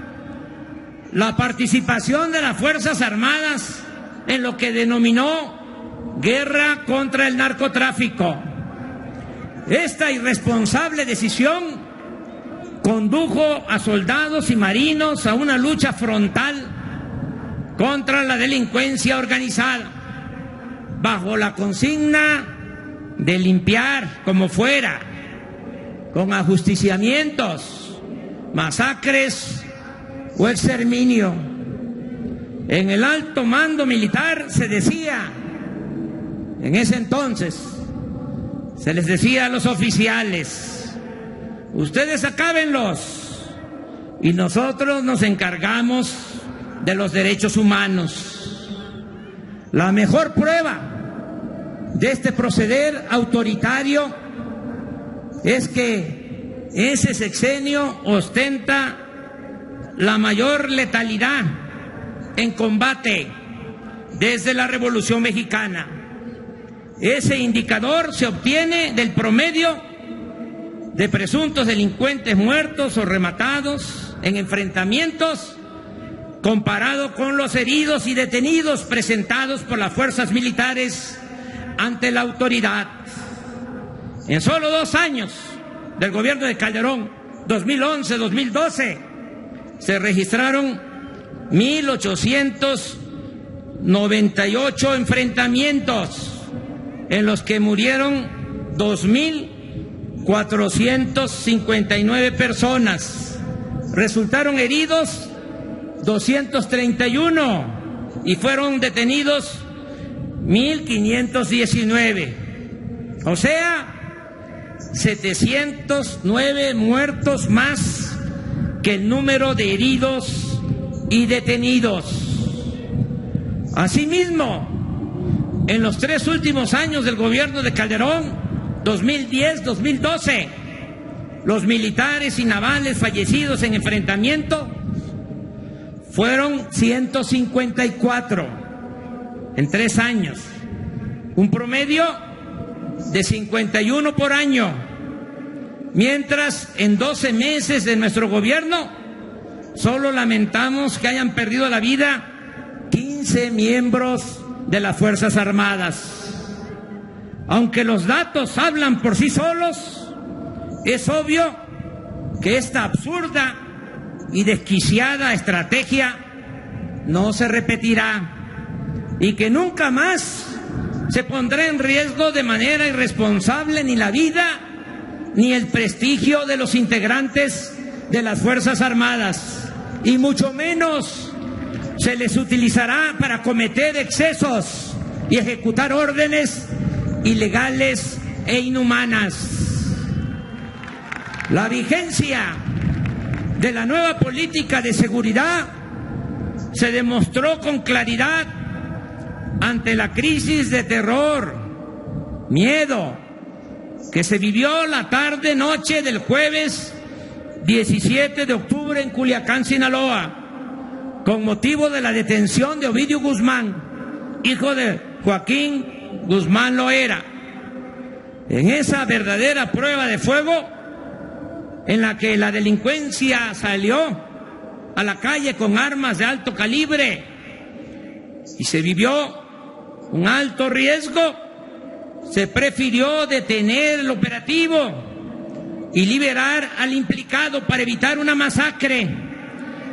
Speaker 2: la participación de las Fuerzas Armadas en lo que denominó guerra contra el narcotráfico. Esta irresponsable decisión condujo a soldados y marinos a una lucha frontal contra la delincuencia organizada, bajo la consigna de limpiar como fuera, con ajusticiamientos, masacres o exterminio. En el alto mando militar se decía, en ese entonces, se les decía a los oficiales: ustedes acábenlos y nosotros nos encargamos de los derechos humanos. La mejor prueba de este proceder autoritario es que ese sexenio ostenta la mayor letalidad en combate desde la Revolución Mexicana. Ese indicador se obtiene del promedio de presuntos delincuentes muertos o rematados en enfrentamientos, comparado con los heridos y detenidos presentados por las fuerzas militares ante la autoridad. En solo 2 años del gobierno de Calderón, 2011-2012, se registraron 1,898 enfrentamientos, en los que murieron 2,459 personas. Resultaron heridos 231 y fueron detenidos 1,519. O sea, 709 muertos más que el número de heridos y detenidos. Asimismo, en los 3 últimos años del gobierno de Calderón, 2010-2012, los militares y navales fallecidos en enfrentamiento fueron 154 en 3 años, un promedio de 51 por año, mientras en 12 meses de nuestro gobierno solo lamentamos que hayan perdido la vida 15 miembros de las Fuerzas Armadas. Aunque los datos hablan por sí solos, es obvio que esta absurda y desquiciada estrategia no se repetirá y que nunca más se pondrá en riesgo de manera irresponsable ni la vida ni el prestigio de los integrantes de las Fuerzas Armadas, y mucho menos se les utilizará para cometer excesos y ejecutar órdenes ilegales e inhumanas. La vigencia de la nueva política de seguridad se demostró con claridad ante la crisis de terror, miedo, que se vivió la tarde-noche del jueves 17 de octubre en Culiacán, Sinaloa, con motivo de la detención de Ovidio Guzmán, hijo de Joaquín Guzmán Loera. En esa verdadera prueba de fuego, en la que la delincuencia salió a la calle con armas de alto calibre y se vivió un alto riesgo, se prefirió detener el operativo y liberar al implicado para evitar una masacre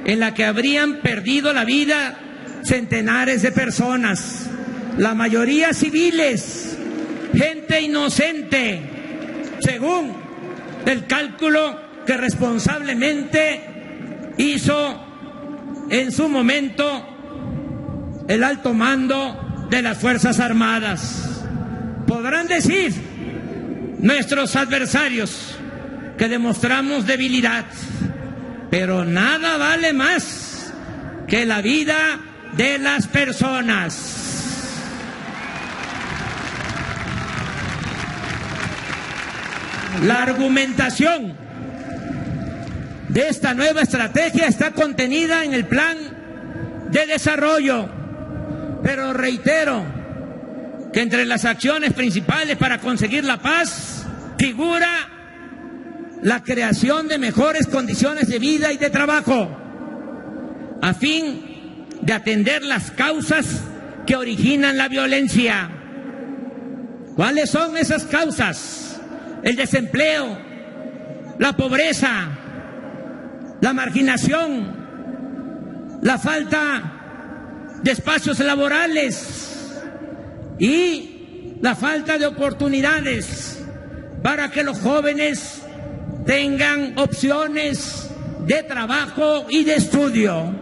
Speaker 2: en la que habrían perdido la vida centenares de personas, la mayoría civiles, gente inocente, según el cálculo que responsablemente hizo en su momento el alto mando de las Fuerzas Armadas. Podrán decir nuestros adversarios que demostramos debilidad, pero nada vale más que la vida de las personas. La argumentación de esta nueva estrategia está contenida en el plan de desarrollo, pero reitero que entre las acciones principales para conseguir la paz figura la creación de mejores condiciones de vida y de trabajo, a fin de atender las causas que originan la violencia. ¿Cuáles son esas causas? El desempleo, la pobreza, la marginación, la falta de espacios laborales y la falta de oportunidades para que los jóvenes tengan opciones de trabajo y de estudio.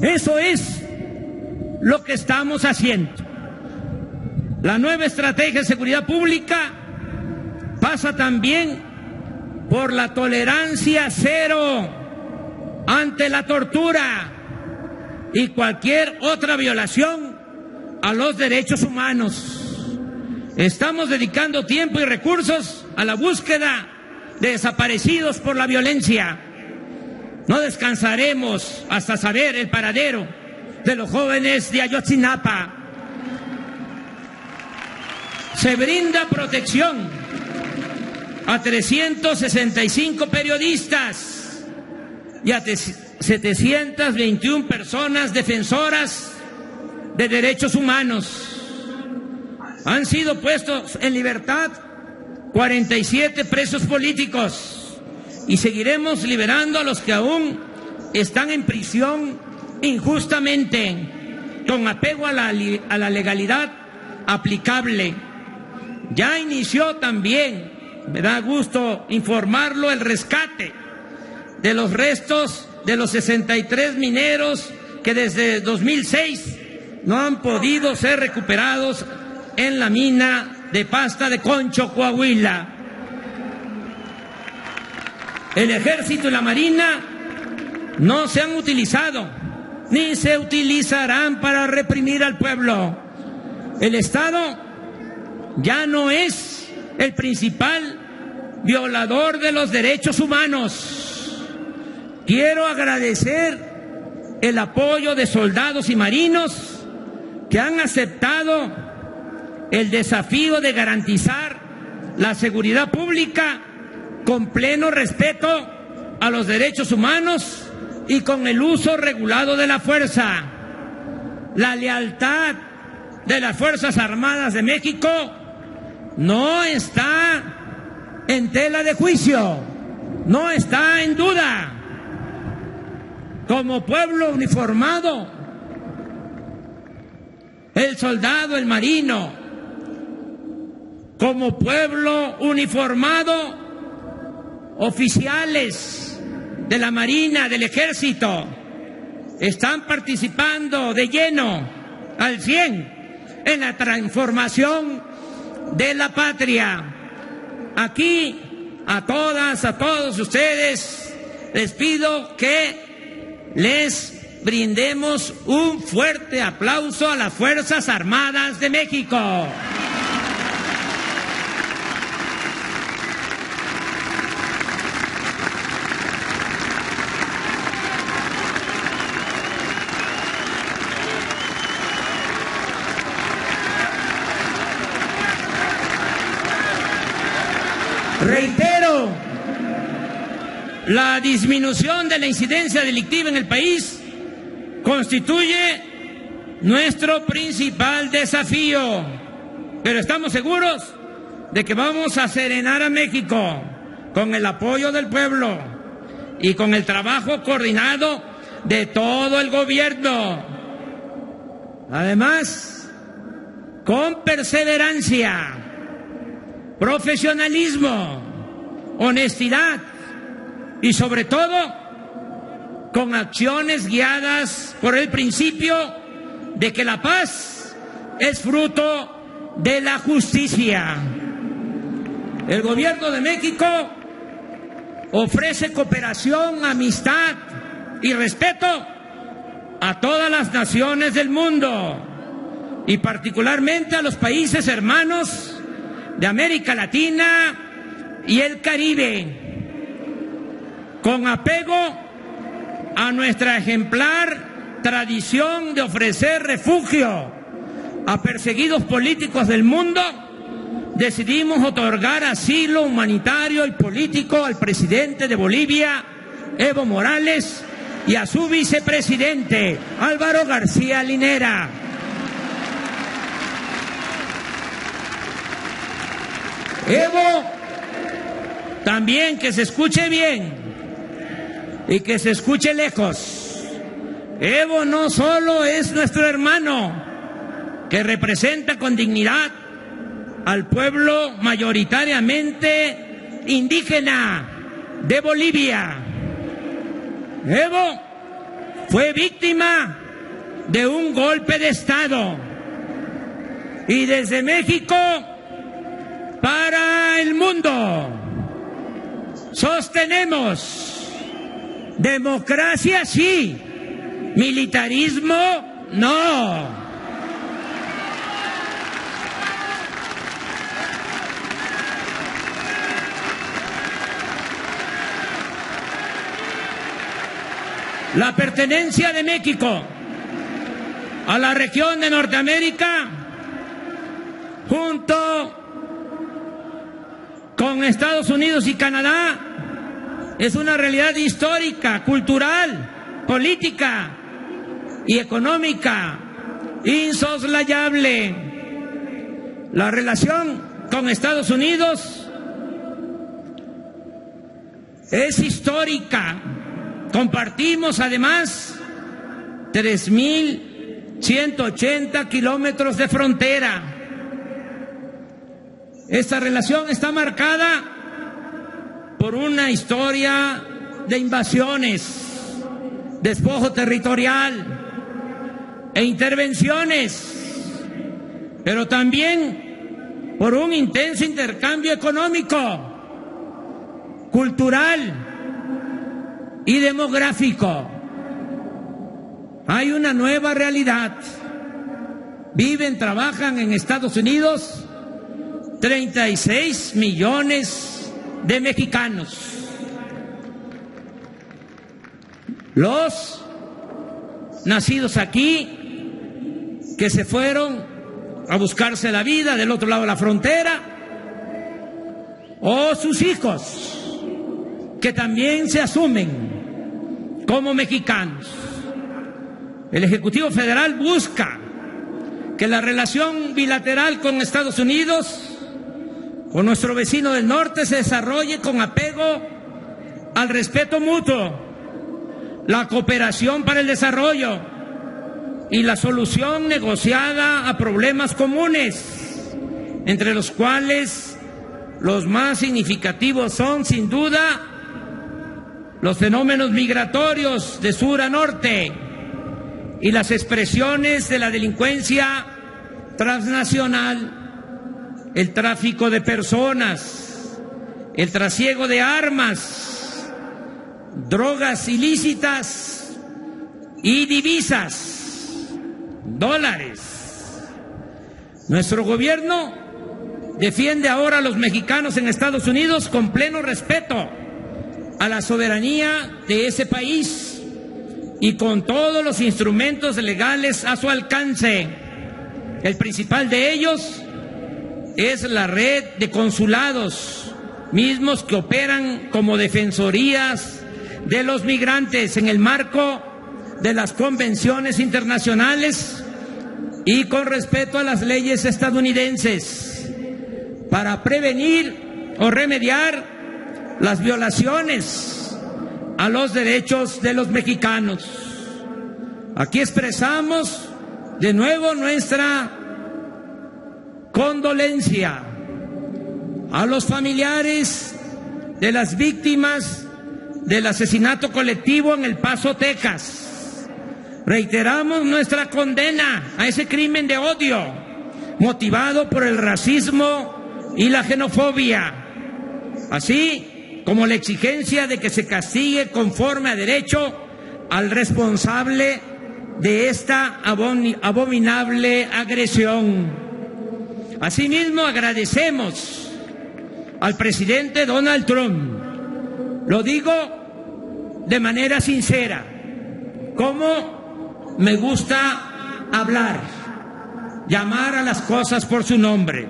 Speaker 2: Eso es lo que estamos haciendo. La nueva estrategia de seguridad pública pasa también por la tolerancia cero ante la tortura y cualquier otra violación a los derechos humanos. Estamos dedicando tiempo y recursos a la búsqueda de desaparecidos por la violencia. No descansaremos hasta saber el paradero de los jóvenes de Ayotzinapa. Se brinda protección a 365 periodistas y a 721 personas defensoras de derechos humanos. Han sido puestos en libertad 47 presos políticos y seguiremos liberando a los que aún están en prisión injustamente, con apego a la legalidad aplicable. Ya inició también, me da gusto informarlo, el rescate de los restos de los 63 mineros que desde 2006 no han podido ser recuperados en la mina de Pasta de Concho, Coahuila. El Ejército y la Marina no se han utilizado ni se utilizarán para reprimir al pueblo. El Estado ya no es el principal violador de los derechos humanos. Quiero agradecer el apoyo de soldados y marinos que han aceptado el desafío de garantizar la seguridad pública con pleno respeto a los derechos humanos y con el uso regulado de la fuerza. La lealtad de las Fuerzas Armadas de México no está en tela de juicio, no está en duda. Como pueblo uniformado, el soldado, el marino, como pueblo uniformado, oficiales de la Marina, del Ejército, están participando de lleno, al 100%, en la transformación de la patria. Aquí, a todas, a todos ustedes, les pido que les brindemos un fuerte aplauso a las Fuerzas Armadas de México. Reitero, la disminución de la incidencia delictiva en el país constituye nuestro principal desafío, pero estamos seguros de que vamos a serenar a México con el apoyo del pueblo y con el trabajo coordinado de todo el gobierno. Además, con perseverancia, profesionalismo, honestidad y sobre todo con acciones guiadas por el principio de que la paz es fruto de la justicia. El gobierno de México ofrece cooperación, amistad y respeto a todas las naciones del mundo y particularmente a los países hermanos de América Latina y el Caribe, con apego a nuestra ejemplar tradición de ofrecer refugio a perseguidos políticos del mundo, decidimos otorgar asilo humanitario y político al presidente de Bolivia, Evo Morales, y a su vicepresidente, Álvaro García Linera. Evo, también que se escuche bien y que se escuche lejos, Evo no solo es nuestro hermano, que representa con dignidad al pueblo mayoritariamente indígena de Bolivia. Evo fue víctima de un golpe de Estado y desde México para el mundo sostenemos: democracia sí, militarismo no. La pertenencia de México a la región de Norteamérica, junto con Estados Unidos y Canadá, es una realidad histórica, cultural, política y económica insoslayable. La relación con Estados Unidos es histórica. Compartimos además 3.180 kilómetros de frontera. Esta relación está marcada por una historia de invasiones, despojo territorial e intervenciones, pero también por un intenso intercambio económico, cultural y demográfico. Hay una nueva realidad. Viven, trabajan en Estados Unidos 36 millones de mexicanos. Los nacidos aquí, que se fueron a buscarse la vida del otro lado de la frontera, o sus hijos, que también se asumen como mexicanos. El Ejecutivo Federal busca que la relación bilateral con Estados Unidos, con nuestro vecino del norte, se desarrolle con apego al respeto mutuo, la cooperación para el desarrollo y la solución negociada a problemas comunes, entre los cuales los más significativos son, sin duda, los fenómenos migratorios de sur a norte y las expresiones de la delincuencia transnacional, el tráfico de personas, el trasiego de armas, drogas ilícitas y divisas, dólares. Nuestro gobierno defiende ahora a los mexicanos en Estados Unidos con pleno respeto a la soberanía de ese país y con todos los instrumentos legales a su alcance. El principal de ellos es la red de consulados, mismos que operan como defensorías de los migrantes en el marco de las convenciones internacionales y con respeto a las leyes estadounidenses, para prevenir o remediar las violaciones a los derechos de los mexicanos. Aquí expresamos de nuevo nuestra condolencia a los familiares de las víctimas del asesinato colectivo en El Paso, Texas. Reiteramos nuestra condena a ese crimen de odio motivado por el racismo y la xenofobia, así como la exigencia de que se castigue conforme a derecho al responsable de esta abominable agresión. Asimismo, agradecemos al presidente Donald Trump. Lo digo de manera sincera, como me gusta hablar, llamar a las cosas por su nombre.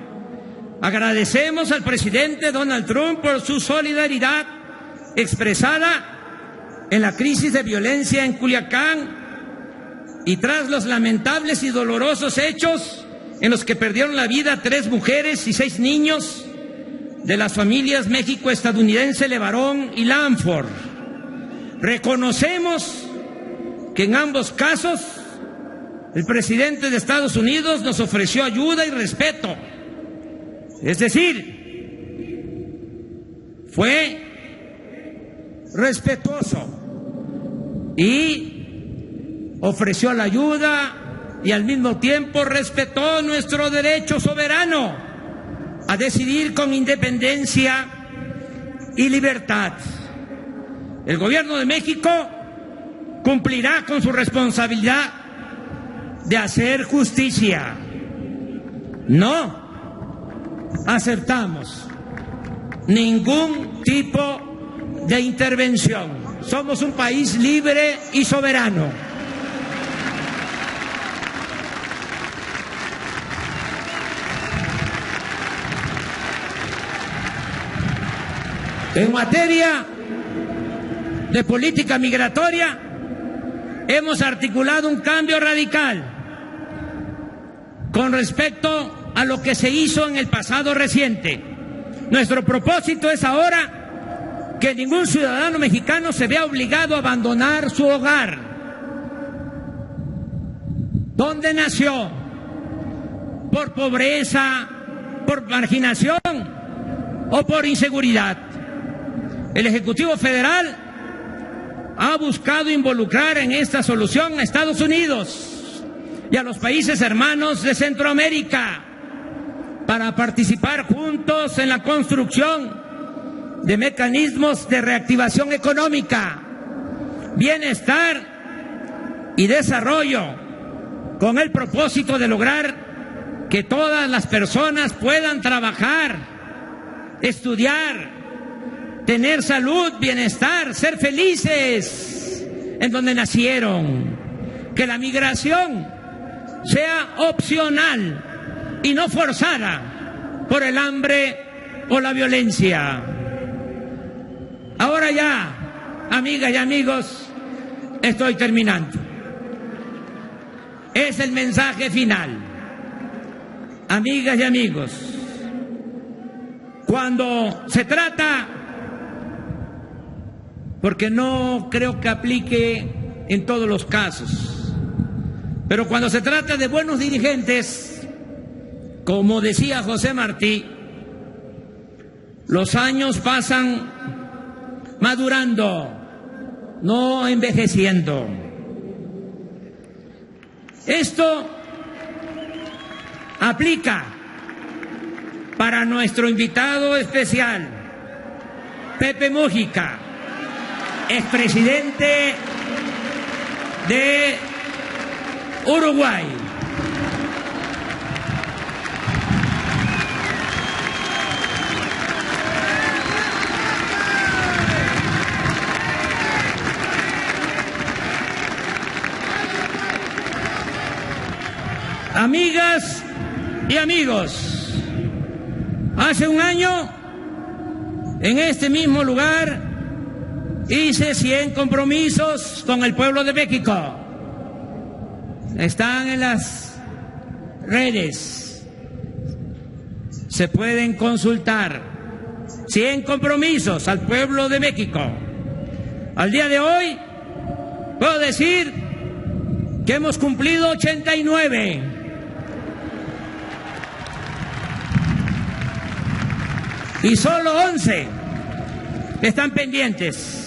Speaker 2: Agradecemos al presidente Donald Trump por su solidaridad expresada en la crisis de violencia en Culiacán y tras los lamentables y dolorosos hechos en los que perdieron la vida 3 mujeres y 6 niños de las familias méxico-estadounidense Levarón y Lanford. Reconocemos que en ambos casos el presidente de Estados Unidos nos ofreció ayuda y respeto. Es decir, fue respetuoso y ofreció la ayuda y al mismo tiempo respetó nuestro derecho soberano a decidir con independencia y libertad. El gobierno de México cumplirá con su responsabilidad de hacer justicia. No aceptamos ningún tipo de intervención. Somos un país libre y soberano. En materia de política migratoria, hemos articulado un cambio radical con respecto a lo que se hizo en el pasado reciente. Nuestro propósito es ahora que ningún ciudadano mexicano se vea obligado a abandonar su hogar, donde nació, por pobreza, por marginación o por inseguridad. El Ejecutivo Federal ha buscado involucrar en esta solución a Estados Unidos y a los países hermanos de Centroamérica para participar juntos en la construcción de mecanismos de reactivación económica, bienestar y desarrollo, con el propósito de lograr que todas las personas puedan trabajar, estudiar, tener salud, bienestar, ser felices en donde nacieron, que la migración sea opcional y no forzada por el hambre o la violencia. Ahora ya, amigas y amigos, estoy terminando. Es el mensaje final. Amigas y amigos, cuando se trata, porque no creo que aplique en todos los casos, pero cuando se trata de buenos dirigentes, como decía José Martí, los años pasan madurando, no envejeciendo. Esto aplica para nuestro invitado especial, Pepe Mújica, expresidente de Uruguay. Amigas y amigos, hace un año, en este mismo lugar, hice 100 compromisos con el pueblo de México. Están en las redes, se pueden consultar. 100 compromisos al pueblo de México. Al día de hoy, puedo decir que hemos cumplido 89. Y solo 11 están pendientes.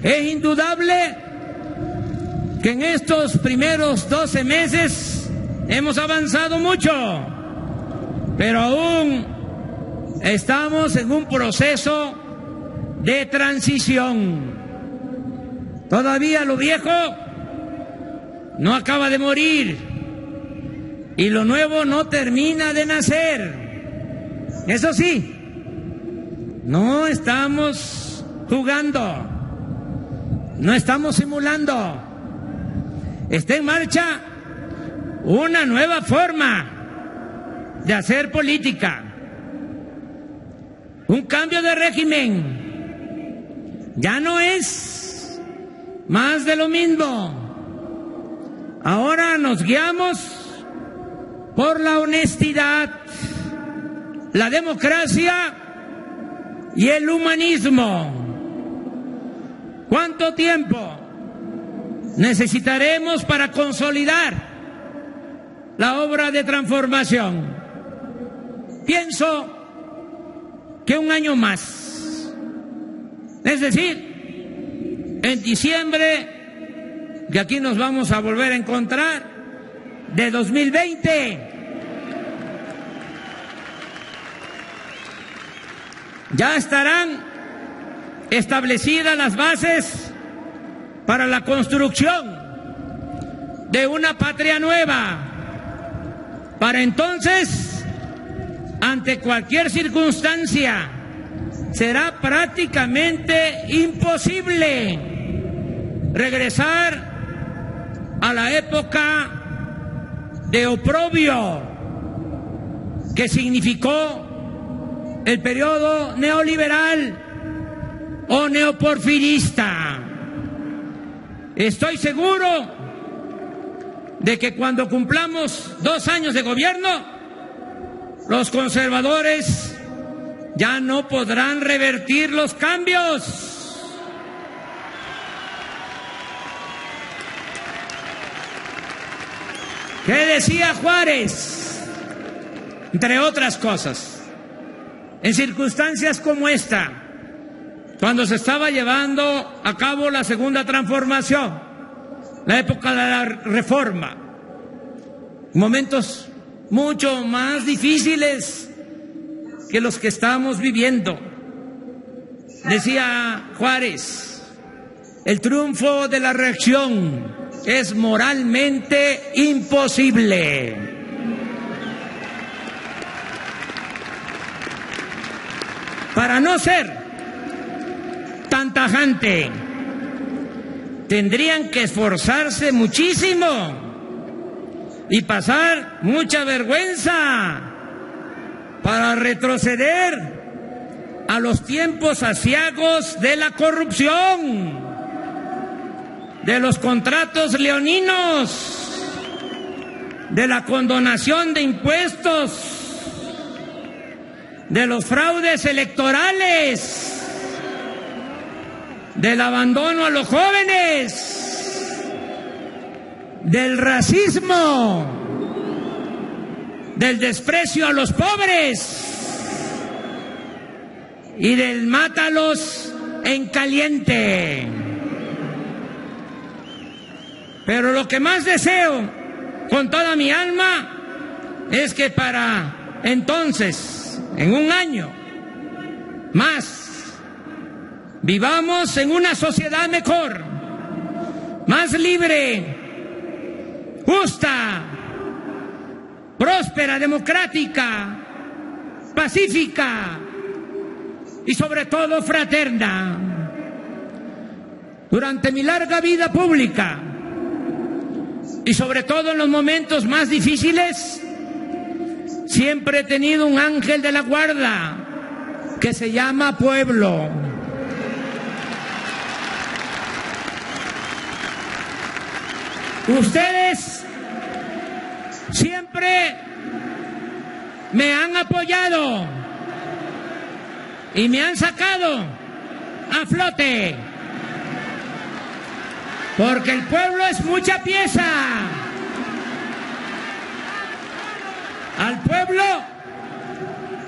Speaker 2: Es indudable que en estos primeros 12 meses hemos avanzado mucho, pero aún estamos en un proceso de transición. Todavía lo viejo no acaba de morir y lo nuevo no termina de nacer. Eso sí, No estamos jugando, no estamos simulando. Está en marcha una nueva forma de hacer política, un cambio de régimen. Ya no es más de lo mismo. Ahora nos guiamos por la honestidad, la democracia y el humanismo. ¿Cuánto tiempo necesitaremos para consolidar la obra de transformación? Pienso que un año más. Es decir, en diciembre, que aquí nos vamos a volver a encontrar, de 2020, ya estarán establecidas las bases para la construcción de una patria nueva. Para entonces, ante cualquier circunstancia, será prácticamente imposible regresar a la época de oprobio que significó el periodo neoliberal o neoporfirista. Estoy seguro de que cuando cumplamos 2 años de gobierno, los conservadores ya no podrán revertir los cambios. ¿Qué decía Juárez? Entre otras cosas, en circunstancias como esta, cuando se estaba llevando a cabo la segunda transformación, la época de la Reforma, momentos mucho más difíciles que los que estamos viviendo. Decía Juárez, el triunfo de la reacción es moralmente imposible. Para no ser tan tajante, tendrían que esforzarse muchísimo y pasar mucha vergüenza para retroceder a los tiempos aciagos de la corrupción, de los contratos leoninos, de la condonación de impuestos, de los fraudes electorales, del abandono a los jóvenes, del racismo, del desprecio a los pobres y del mátalos en caliente. Pero lo que más deseo con toda mi alma es que para entonces, en un año más, vivamos en una sociedad mejor, más libre, justa, próspera, democrática, pacífica y sobre todo fraterna. Durante mi larga vida pública y sobre todo en los momentos más difíciles, siempre he tenido un ángel de la guarda que se llama pueblo. Ustedes siempre me han apoyado y me han sacado a flote, porque el pueblo es mucha pieza. Al pueblo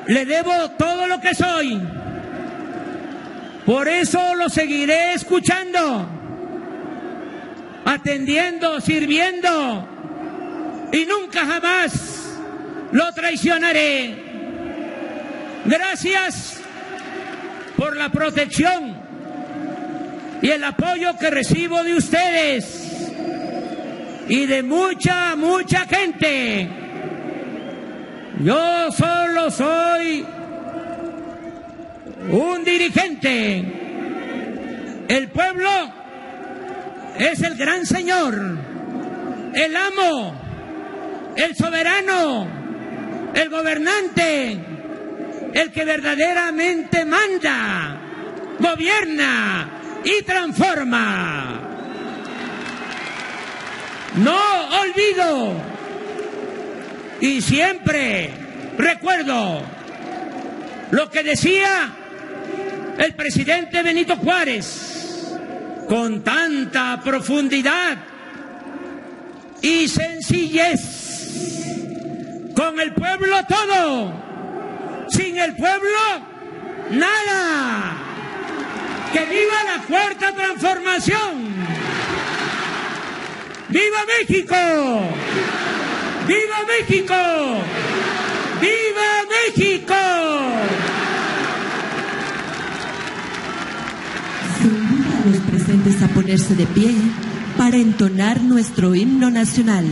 Speaker 2: le debo todo lo que soy. Por eso lo seguiré escuchando, atendiendo, sirviendo, y nunca jamás lo traicionaré. Gracias por la protección y el apoyo que recibo de ustedes y de mucha gente. Yo solo soy un dirigente. El pueblo es el gran señor, el amo, el soberano, el gobernante, el que verdaderamente manda, gobierna y transforma. No olvido y siempre recuerdo lo que decía el presidente Benito Juárez con tanta profundidad y sencillez: con el pueblo todo, sin el pueblo nada. ¡Que viva la cuarta transformación! ¡Viva México! ¡Viva México! ¡Viva México!
Speaker 3: Se invita a los presentes a ponerse de pie para entonar nuestro himno nacional.